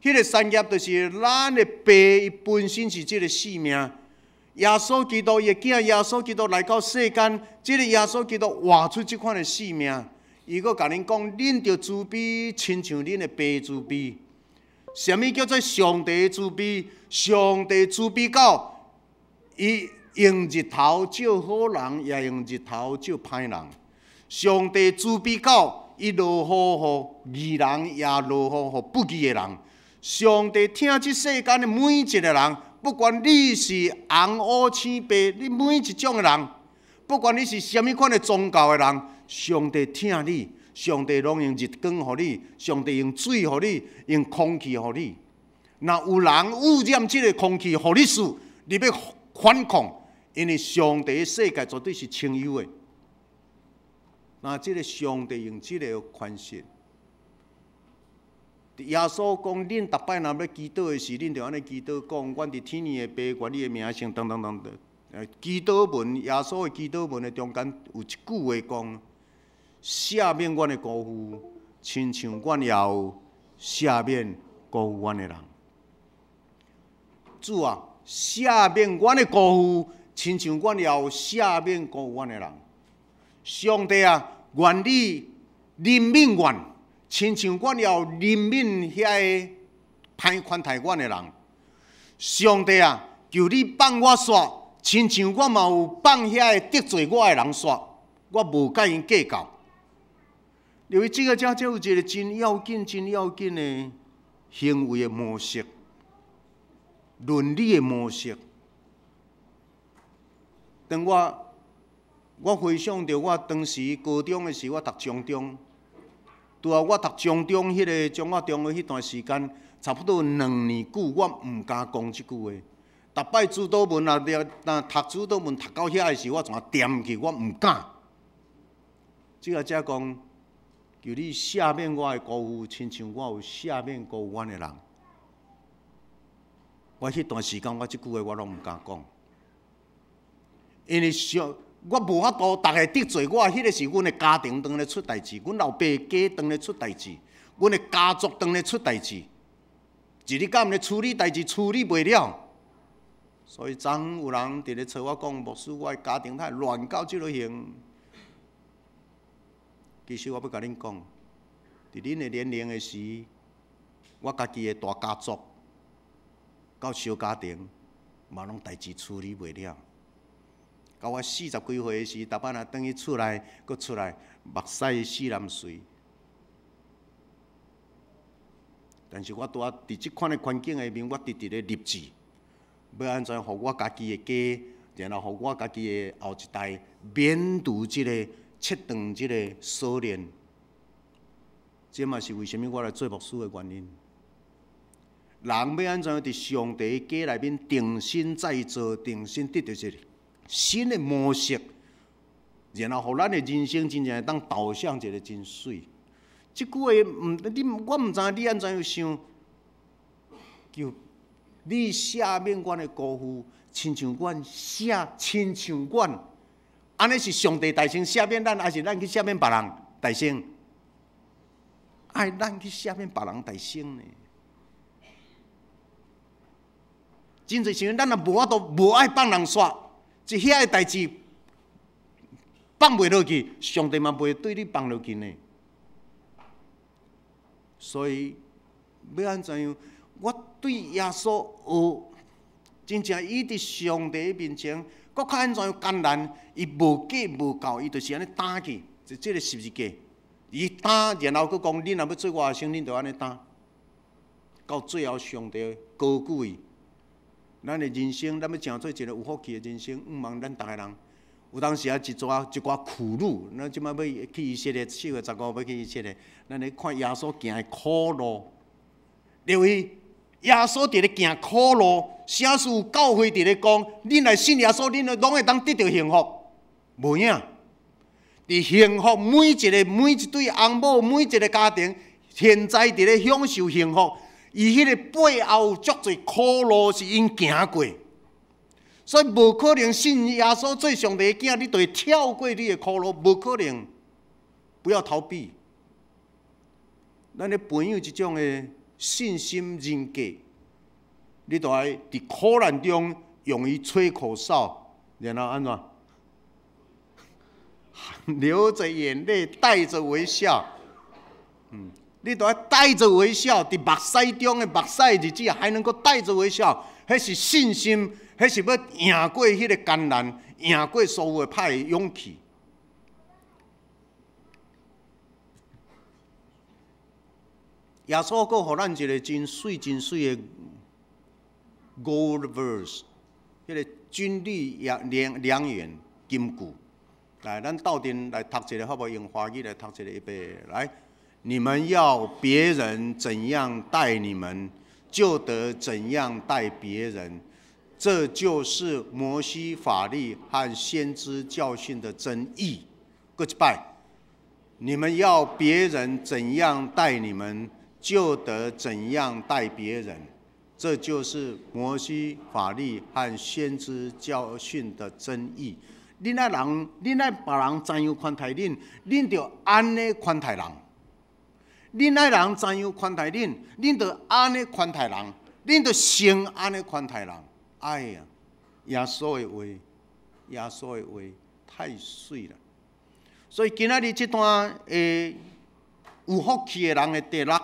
迄个产业就是咱的爸，伊本身是即个性命。耶稣基督，伊囝耶稣基督来到世间，即个耶稣基督活出即款的性命。伊阁甲恁讲：恁着慈悲，亲像恁的爸慈悲。什么叫做上帝慈悲？上帝慈悲到伊。用日头照好人，也用日头照歹人。上帝慈悲到，伊落雨予义人，也落雨予不义的人。上帝听即世间的每一个人，不管你是红乌青白，你每一种的人，不管你是什么款的宗教的人，上帝听你，上帝拢用日光予你，上帝用水予你，用空气予你。若有人污染即个空气，予你死，你要反抗。因为上帝的世界绝对是清幽的，那这个上帝用这个宽恕。耶稣讲：恁逐摆若要祈祷的时，恁着安尼祈祷讲：阮伫天里的爸，愿你的名声等等等等。祈祷文，耶稣的祈祷文的中间有一句话讲：赦免阮的辜负，亲像阮也有赦免辜负阮的人。主啊，赦免阮的辜负。亲像阮也有赦免辜负阮的人，上帝啊，愿你怜悯阮，亲像阮也有怜悯遐个歹款待阮的人。上帝啊，求你放我煞，亲像我嘛有放遐个得罪我的人煞，我无甲因计较。因为这个才有一个真要紧、真要紧的行为的模式，伦理的模式。当我回想着我当时高中的时，我读中中，拄啊，我读中中迄个中学中学迄段时间，差不多2年久，我毋敢讲即句话。逐摆主导文若读主导文读到遐的时，我全掂去，我毋敢。即个才讲，求你赦免我的辜负，亲像我有赦免辜负阮的人。我迄段时间，我即句话我拢毋敢讲。因为我无法度，逐个得罪我，迄个是阮的家庭当咧出代志，阮老爸家当咧出代志，阮的家族当咧出代志，一日到晚咧处理代志处理袂了，所以昨有人伫咧找我讲，牧师，我的家庭太乱到即落形。其实我要甲恁讲，伫恁的年龄的时，我家己的大家族到小家庭，嘛拢代志处理袂了。到我40几岁时，逐摆若转去厝内，搁出来目屎四淋水。但是我拄啊伫即款的环境下面，我直直咧立志，要安怎互我家己的家，然后互我家己的后一代免除即个切断即个锁链。这嘛是为什么我来做牧师的原因。人要安怎伫上帝的家内面定心再造，定心得到一个新的模式，然后互咱的人生真正会当导向一个真水。即句话，我毋知你安怎样想，就你赦免阮的辜负，亲像阮亲像阮，安尼是上帝大声赦免咱，还是咱去赦免别人大声？爱咱去赦免别人大声呢？真侪时阵，咱也无法度无爱放人煞。即遐个代志，放袂落去，上帝嘛袂对你放落去呢。所以要安怎样？我对耶稣学，真正伊伫上帝面前，搁较安怎样艰难？伊无计无够，伊就是安尼打去，就即个十字架。伊打，然后佫讲：恁若要做我的生，恁就安尼打。到最后，上帝高举伊。咱的人生，咱要成做一个有福气的人生，毋茫咱逐个人。有当时啊，一寡苦路，咱即摆要去以色列，4月15要去以色列，咱咧看耶稣行的苦路。因为耶稣伫咧行苦路，啥事有教会伫咧讲，恁来信耶稣，恁拢会当得到幸福。无影，伫幸福每一对翁某，每一个家庭，现在伫咧享受幸福。伊迄个背后足侪苦路是因行过，所以无可能信耶稣做上帝的囝，你就会跳过你的苦路，无可能。不要逃避。咱的朋友这种的信心人格，你就爱伫苦难中用伊吹口哨，然后安怎？流着眼泪，带着微笑，你都要带着微笑，伫目屎中的目屎日子还能够带着微笑，迄是信心，迄是要赢过迄个艰难，赢过所有的歹的勇气。耶稣佫互咱一个真水的 gold verse， 迄个真理良言金句。来，咱斗阵来读一个，好无？用华语来读一个，预备来。你们要别人怎样待你们，就得怎样待别人，这就是摩西法律和先知教训的真义。过一摆，你们要别人怎样待你们，就得怎样待别人，这就是摩西法律和先知教训的真义。恁爱别人怎样款待恁，恁就安尼款待人。恁爱人怎样款待恁，恁就安尼款待人，恁就先安尼款待人。哎呀，耶稣的话，耶稣的话太水了。所以今仔日这段有福气的人的第6，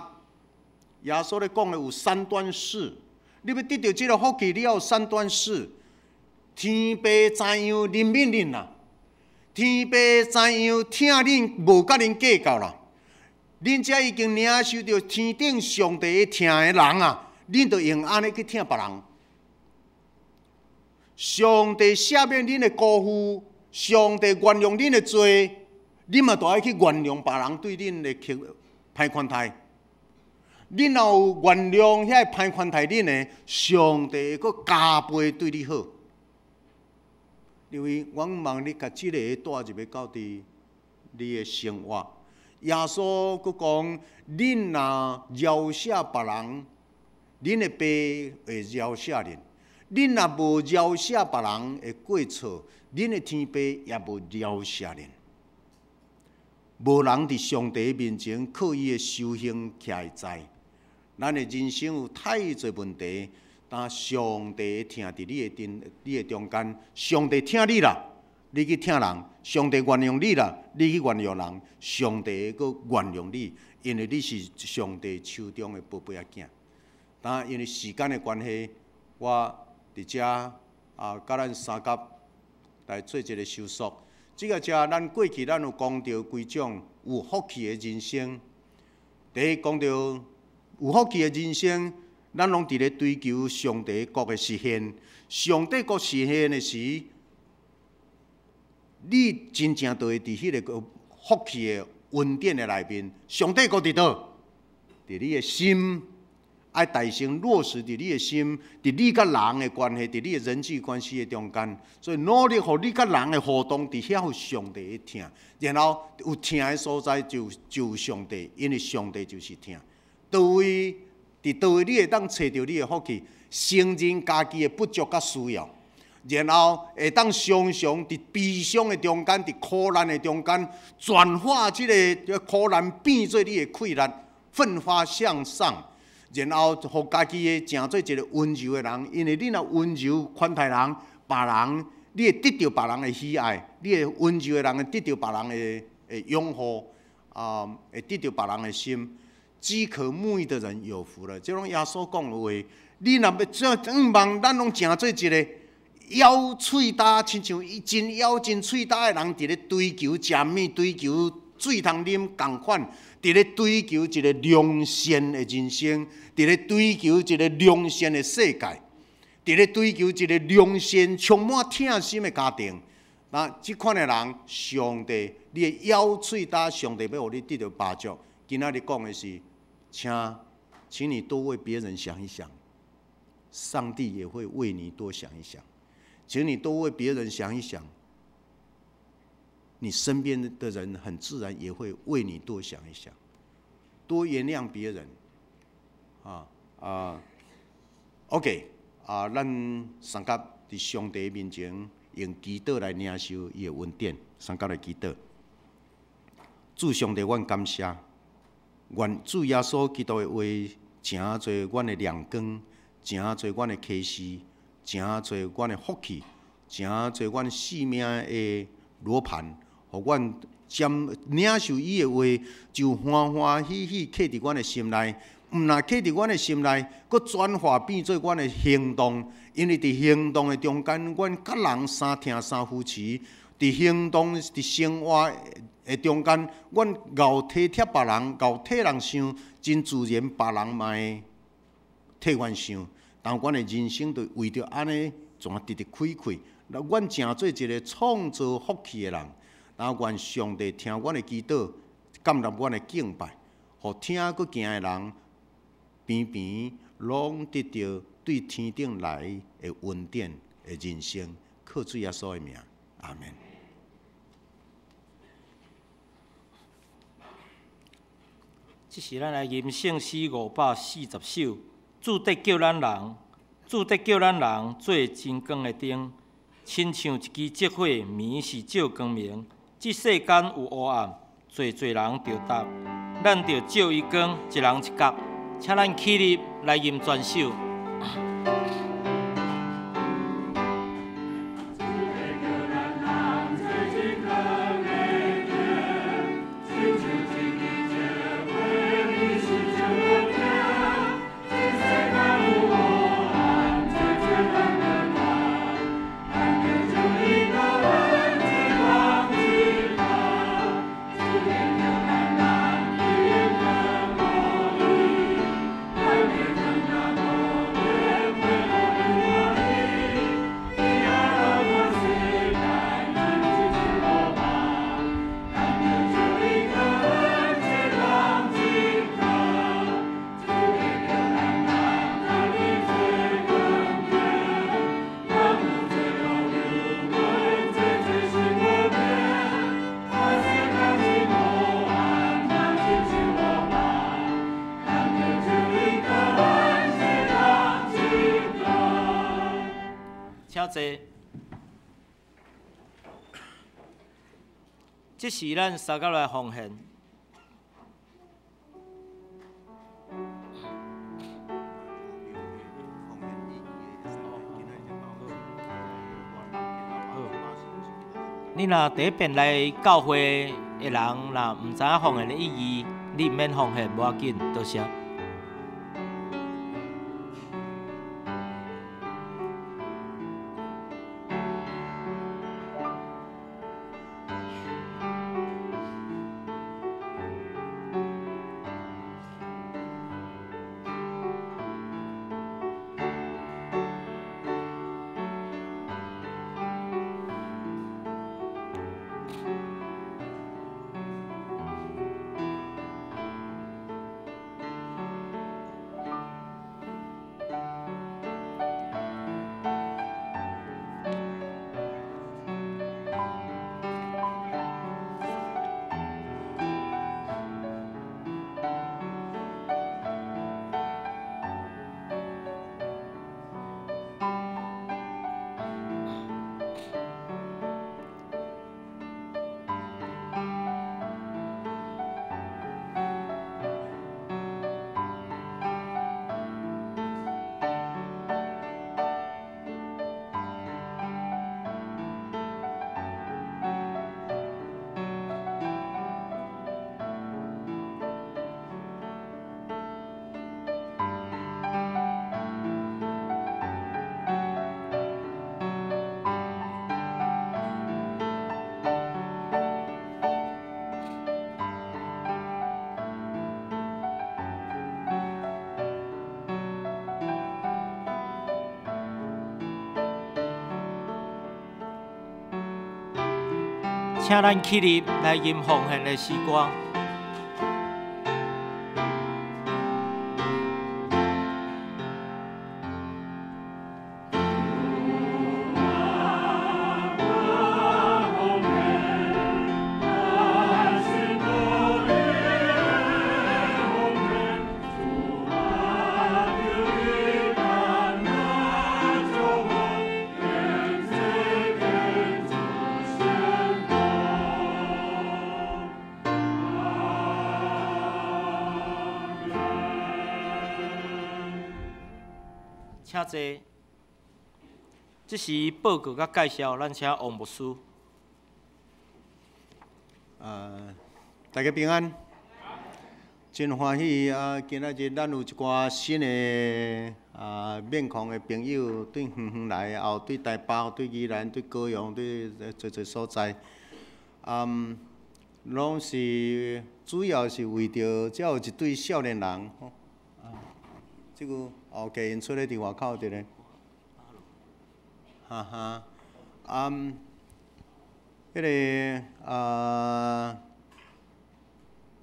耶稣咧讲的有3段式。你要得到这个福气，你要有3段式。天父怎样怜悯恁啦？天父怎样听恁无甲恁计较啦？恁遮已经领受到天顶上帝疼的人啊，恁就用安尼去疼别人。上帝赦免恁的辜负，上帝原谅恁的罪，恁嘛就爱去原谅别人对恁的歹款待。恁若有原谅遐歹款待恁的，上帝会加倍对你好。因为我望你甲即个带入去到伫你的生活。耶稣佫讲：恁若饶恕别人，恁的爸会饶恕恁；恁若无饶恕别人的过错，恁的天父也无饶恕恁。无人伫上帝面前靠伊的修行徛会知，咱的人生有太侪问题。但上帝听伫你的中间，上帝听你啦，你去听人；上帝原谅你啦，你去原谅人。上帝佫原谅你，因为你是上帝手中的宝贝仔囝。但因为时间的关系，我伫遮甲咱三甲来做一个收束。这个咱过去咱有讲到几种有福气的人生。第一讲到有福气的人生。咱拢伫咧追求上帝国的实现。上帝国实现的时，你真正就会伫迄个福气的恩典的内面。上帝国伫倒？伫你的心，爱大声落实伫你的心，伫你甲人的关系，伫你的人际关系的中间。所以努力互你甲人的互动，伫遐互上帝的听，然后有听的所在就有上帝，因为上帝就是听。倒位？伫倒位你会当找到你的福气，承认家己的不足甲需要，然后会当常常伫悲伤的中间，伫苦难的中间，转化这个苦难变做你的快乐，奋发向上，然后互家己的成做一个温柔的人。因为你若温柔款待人，别人你会得到别人的喜爱，你会温柔的人会得到别人的拥护，会得到别人的心。饥渴慕义的人有福了。这种耶稣讲的话，你若要望咱拢成做一个咬喙焦，亲像真咬真喙焦的人，伫咧追求食物，追求水通啉共款，伫咧追求一个良善的人生，伫咧追求一个良善的世界，伫咧追求一个良善充满疼心的家庭。那即款的人，上帝，你的咬喙焦，上帝要互你得到帮助。今仔日讲的是，请你多为别人想一想，上帝也会为你多想一想。请你多为别人想一想，你身边的人很自然也会为你多想一想，多原谅别人。OK， 咱三甲伫上帝面前用祈祷来领受伊的恩典，三甲来祈祷。主上帝，阮感谢，愿主耶稣基督的话，诚做阮的亮光，诚做阮的启示。诚做阮的福气，诚做阮生命的罗盘，互阮领受伊的话，就欢欢喜喜刻伫阮的心内。毋但刻伫阮的心内，佫转化变做阮的行动。因为伫行动的中间，阮甲人三听三扶持；伫行动、伫生活的中间，阮熬体贴别人，熬替人想，真自然别人嘛会替阮想。但阮的人生就为着安尼，全直直开开。那阮诚做一个创造福气的人。然后愿上帝听阮的祈祷，感纳阮的敬拜，互听佮行的人，边边拢得到对天顶来的恩典的人生。靠主耶稣的名，阿门。这是咱来吟圣诗540首。主得叫咱人，主得叫咱人做真光的灯，亲像一支烛火，明是照光明。这世间有黑暗，侪人着答，咱着照伊光，一人一角。请咱起立来吟全首。请坐。这是咱三甲来奉献。你若第一遍来教会的人，若毋知影奉献的意义，你毋免奉献，无要紧，多谢。请咱起立来吟奉献的诗歌。请坐。这是报告甲介绍，咱请王牧师。大家平安，真欢喜啊！今仔日咱有一寡新的面孔的朋友，对远远来，也有对台北、对宜兰、对高雄、对侪所在，拢是主要是为着才有一对少年人吼。即个 OK， 因出咧伫外口伫咧，哈哈，迄个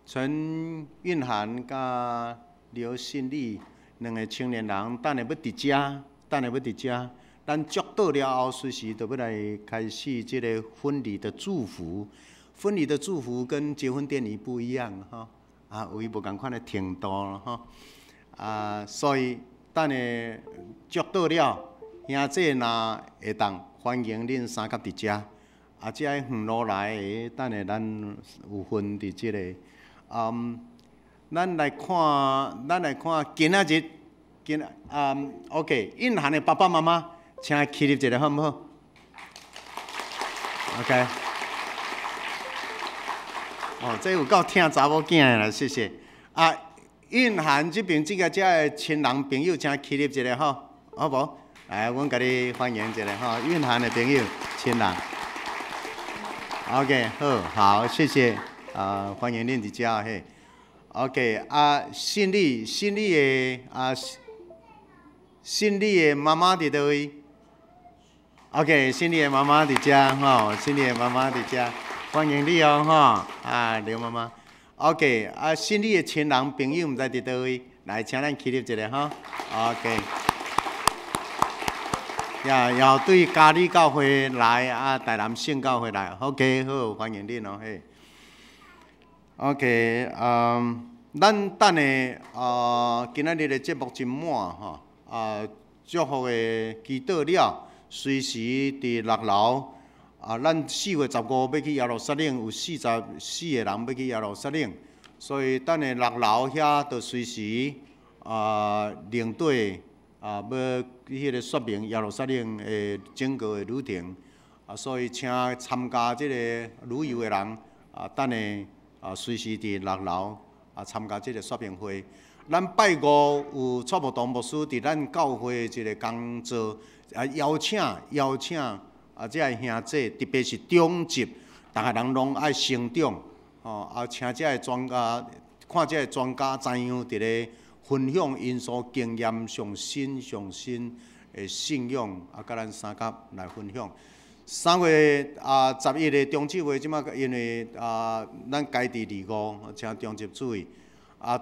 陈韵涵甲刘信礼两个青年人，等下要伫遮，咱祝到了后，随时就要来开始即个婚礼的祝福。婚礼的祝福跟结婚典礼不一样哈，有伊无共款的程度哈，所以等下祝到了，兄弟若会当欢迎恁三甲伫遮，即个远路来的，等下咱有份伫即个。咱来看今仔日OK， 蕴含的爸爸妈妈，请起立一下好唔好 ？OK。这有够疼查某囝的啦，谢谢。蕴含这边这个亲人朋友，请起立一下吼，好无？来，阮甲你欢迎一下吼，蕴含的朋友、亲人。OK， 好，谢谢。欢迎恁伫遮嘿。OK， 信礼的妈妈伫倒位 ？OK， 信礼的妈妈伫遮吼，信礼的妈妈伫遮，欢迎你哦吼。刘妈妈。OK， 信礼的亲人朋友毋知伫倒位，来，请咱起立一下吼。OK。也对嘉义教会来台南圣教会来 ，OK， 好，欢迎恁哦嘿。OK， 咱等下今仔日的节目真满吼，祝福的祈祷了，随时伫6楼，咱4月15要去耶路撒冷，有44个人要去耶路撒冷，所以等下6楼遐就随时领队要迄个说明耶路撒冷的整个的旅程，所以请参加即个旅游的人等下。随时伫6楼参加即个说明会。咱拜五有蔡牧堂牧师伫咱教会一个工作，邀请即个兄弟，特别是中级，逐个人拢爱成长，请即个专家，看即个专家怎样伫咧分享因所经验上新的信仰，甲咱三甲来分享。3月11日中纪会即马，因为咱家己25，请中级注意。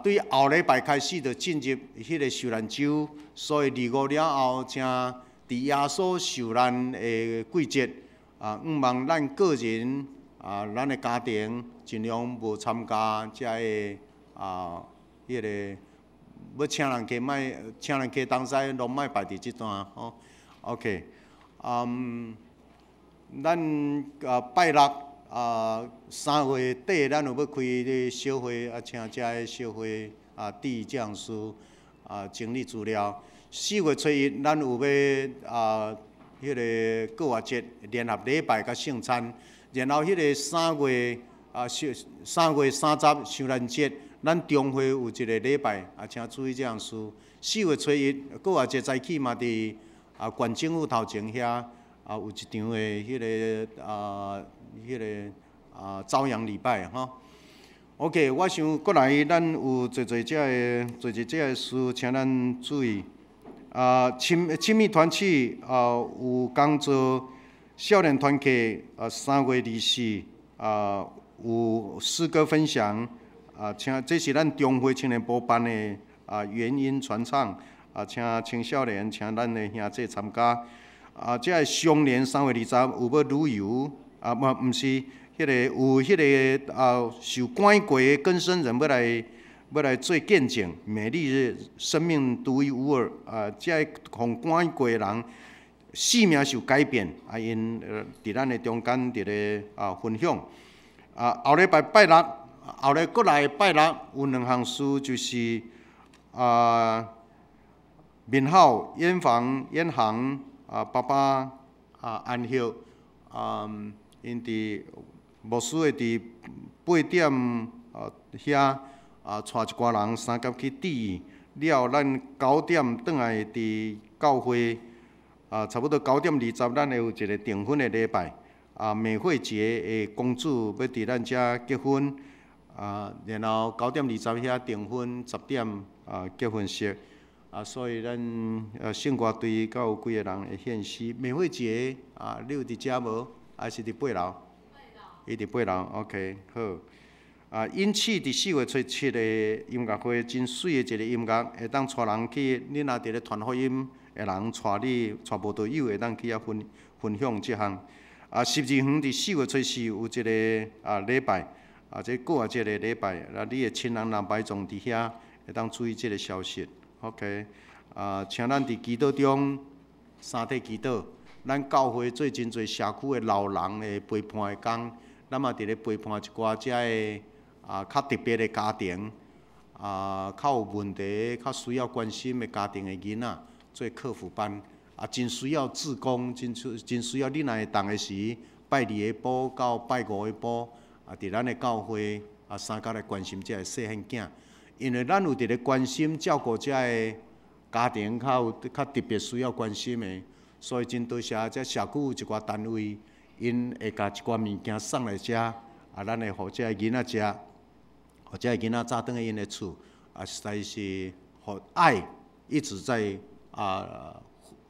对后礼拜开始就进入迄个受难周，所以25了后，请伫耶稣受难的季节，毋望咱个人咱的家庭尽量无参加遮个迄个要请人客莫请人客同西拢莫排伫即段吼。OK， 咱拜六3月底，咱有要开小会，请遮个小会地匠师整理资料。4月初1，咱有要迄个过活节联合礼拜甲圣餐，然后迄个3月30受难节，咱中会有一个礼拜，请注意这样事。4月初1过活节早起嘛伫县政府头前遐。有一场的迄个朝阳礼拜吼。OK， 我想过来，咱有做这个事，请咱注意。亲密团契有工作少年团契3月24有诗歌分享请这是咱中会青年部办的原音传唱请青少年，请咱的兄弟参加这个相连3月20有要旅游毋是迄个有迄个受关过的更生人要来做见证，美丽的生命独一无二这个互关过的人。生命受改变，因伫咱的中间伫咧分享。后礼拜拜六，后来过来拜六有2项事，就是面好烟房烟行爸爸安息因伫牧师会伫8点遐带一寡人三甲去抵了，咱9点转来伫教会。差不多9点20，咱会有一个订婚的礼拜。美惠节的公主要伫咱遮结婚。然后9点20遐订婚，10点结婚式。所以咱圣歌队敢有几个人会献诗。美惠节你有伫遮无？还是伫8楼？伊伫8楼 ，OK， 好。因此伫4月初7的音乐会，真水的一个音乐，会当带人去。你若伫咧传福音。的人带你带无队友会当去遐分享即项。12园伫4月初4有一个礼拜，这过即个礼拜，你的亲人若埋葬伫遐，会当注意即个消息。OK， 请咱伫祈祷中3体祈祷。咱教会做真侪社区的老人的陪伴的工，咱嘛伫咧陪伴一寡遮个较特别的家庭，较有问题、较需要关心的家庭的囡仔。做客服班真需要志工，真需要你若会当的时，拜2个补到拜5个补伫咱的教会参加来关心遮个细汉囝，因为咱有伫咧关心照顾遮个家庭较特别需要关心的，所以真多谢遮社区有一寡单位，因会甲一寡物件送来遮咱会互遮个囡仔食，互遮个囡仔早转去因的厝实在是互爱一直在。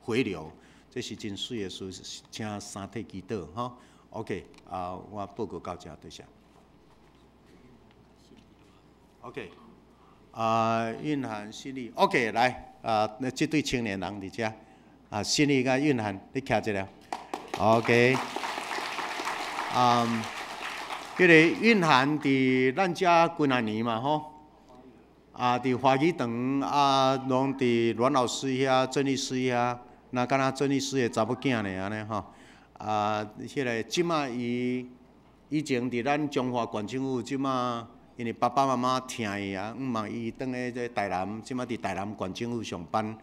回流，这是真水的事，请3体祈祷哈。OK， 我报告到这，多谢。OK， 蕴含心力 ，OK， 来那这对青年人伫遮心力甲蕴含，你徛一下 ，OK， 迄个蕴含伫咱遮几啊年嘛吼。伫花语堂拢伫阮老师遐、郑律师遐，那敢若郑律师的查某囝呢安尼吼。迄个即马以前伫咱中华县政府，即马因为爸爸妈妈疼伊望伊转去这台南，即马伫台南县政府上班。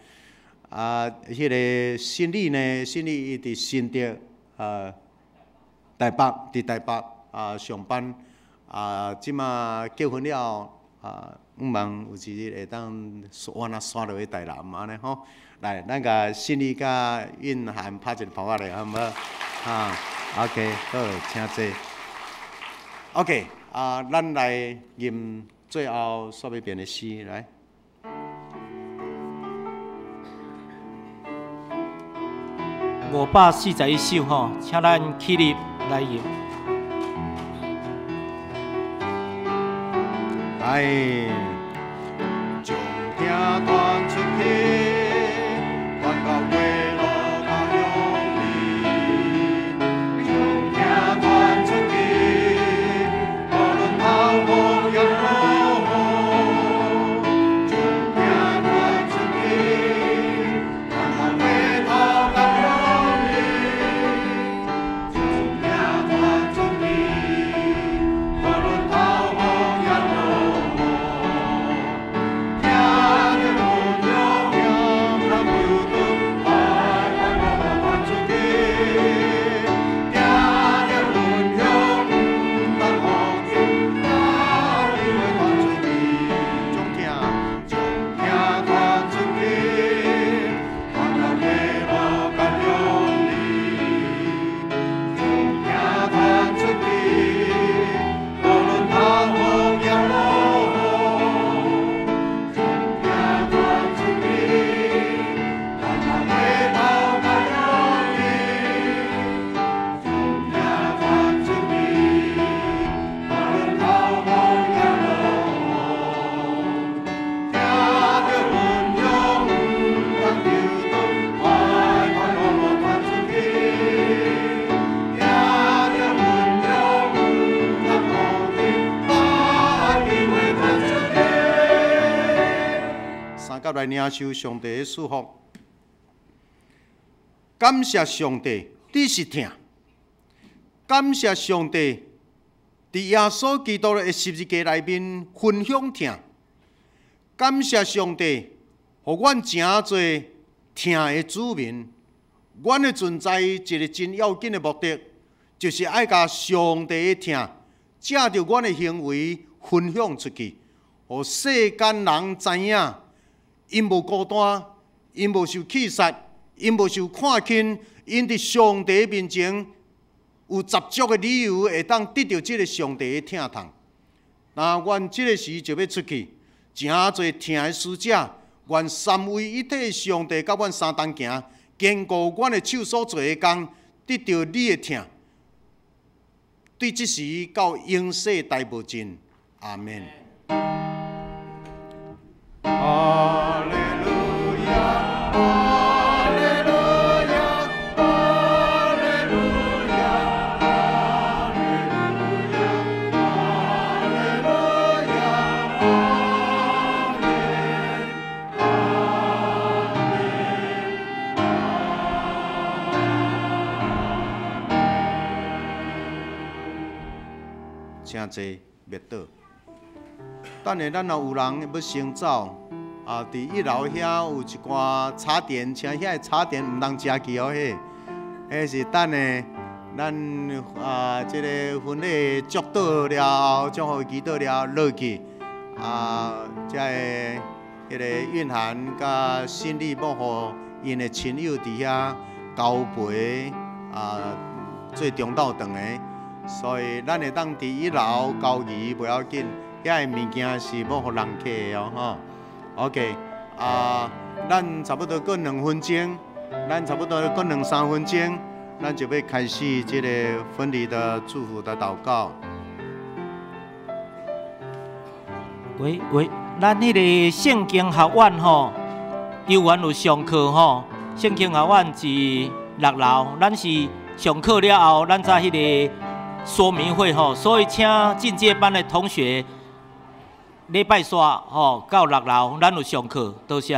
迄个新理呢，新理伊伫新竹台北伫台北上班。即马结婚了。望有一日会当我那刷落去台南安尼吼，来，咱甲心理甲蕴含拍一个炮仔咧，好唔好？OK， 好，请坐。OK， 咱来念最后说一遍的诗来。541首吼，请咱起立来念。将听传出去，传到月落甲乡里。将听传出去，无论头风也落雨。将听传出去，传到月头甲乡里。将听传出去，无论头风也落雨。甲来领受上帝的祝福。感谢上帝，你是疼；感谢上帝，伫耶稣基督的十字架内面分享疼；感谢上帝，互阮诚侪疼的子民。阮的存在一个真要紧的目的，就是爱甲上帝的疼，借着阮的行为分享出去，互世间人知影，因无孤单，因无受气杀，因无受看轻，因伫上帝面前有十足的理由会当得到这个上帝的疼痛。那阮这个时就要出去，诚侪疼的使者，愿三位一体的上帝甲阮相同行。坚固阮的手所做的工，得到你的疼，对这时到永世大无尽。阿门。哈利路亚，哈利路亚，哈利路亚，哈利路亚，哈利路亚。真济灭倒。等下，咱若有人要先走，伫一楼遐有一寡插电，请遐个插电毋通食去哦，迄是等下咱即个婚礼祝祷了后，祝福祈祷了落去，才会迄个蕴含甲心理保护因的亲友伫遐交陪做中昼顿的。所以，咱会当伫一楼交易不要紧，遐个物件是要互人客的哦，吼。OK， 咱差不多过2分钟，咱差不多过2-3分钟，咱就要开始这个婚礼的祝福的祷告。喂，咱迄个圣经学院吼，幼园有上课吼，圣经学院是6楼，咱是上课了后，咱才迄个。说明会吼，所以请进阶班的同学礼拜三吼到6楼，咱有上课，多谢。